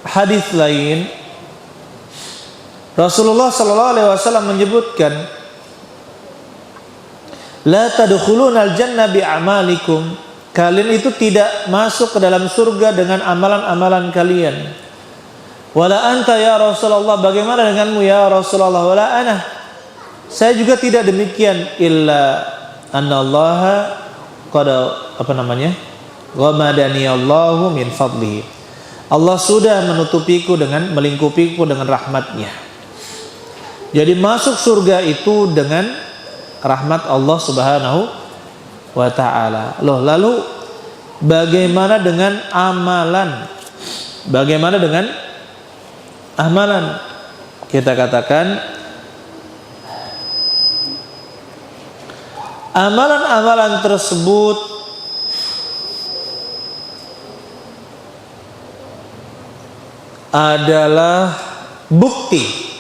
S1: hadis lain Rasulullah sallallahu alaihi wasallam menyebutkan, la tadkhulunal jannah bi'amalikum, kalian itu tidak masuk ke dalam surga dengan amalan-amalan kalian. Wala anta ya Rasulullah, bagaimana denganmu ya Rasulullah? Wala ana, saya juga tidak demikian. Illa annallaha qad ghamadani Allahu min fadlihi, Allah sudah menutupiku dengan, melingkupiku dengan rahmatnya. Jadi masuk surga itu dengan rahmat Allah Subhanahu wa ta'ala. Loh, lalu bagaimana dengan amalan? Bagaimana dengan amalan? Kita katakan amalan-amalan tersebut adalah bukti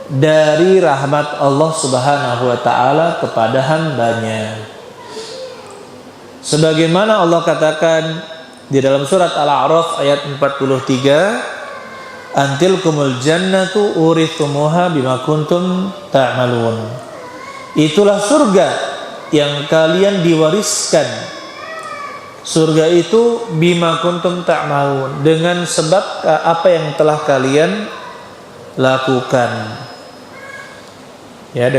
S1: dari rahmat Allah Subhanahu wa ta'ala kepada hambanya. Sebagaimana Allah katakan di dalam surat Al-A'raf ayat 43, antilkumul jannatu urithumuha bima kuntum ta'malun. Itulah surga yang kalian diwariskan. Surga itu bima kuntum ta'malun, dengan sebab apa yang telah kalian lakukan. Ya, dengan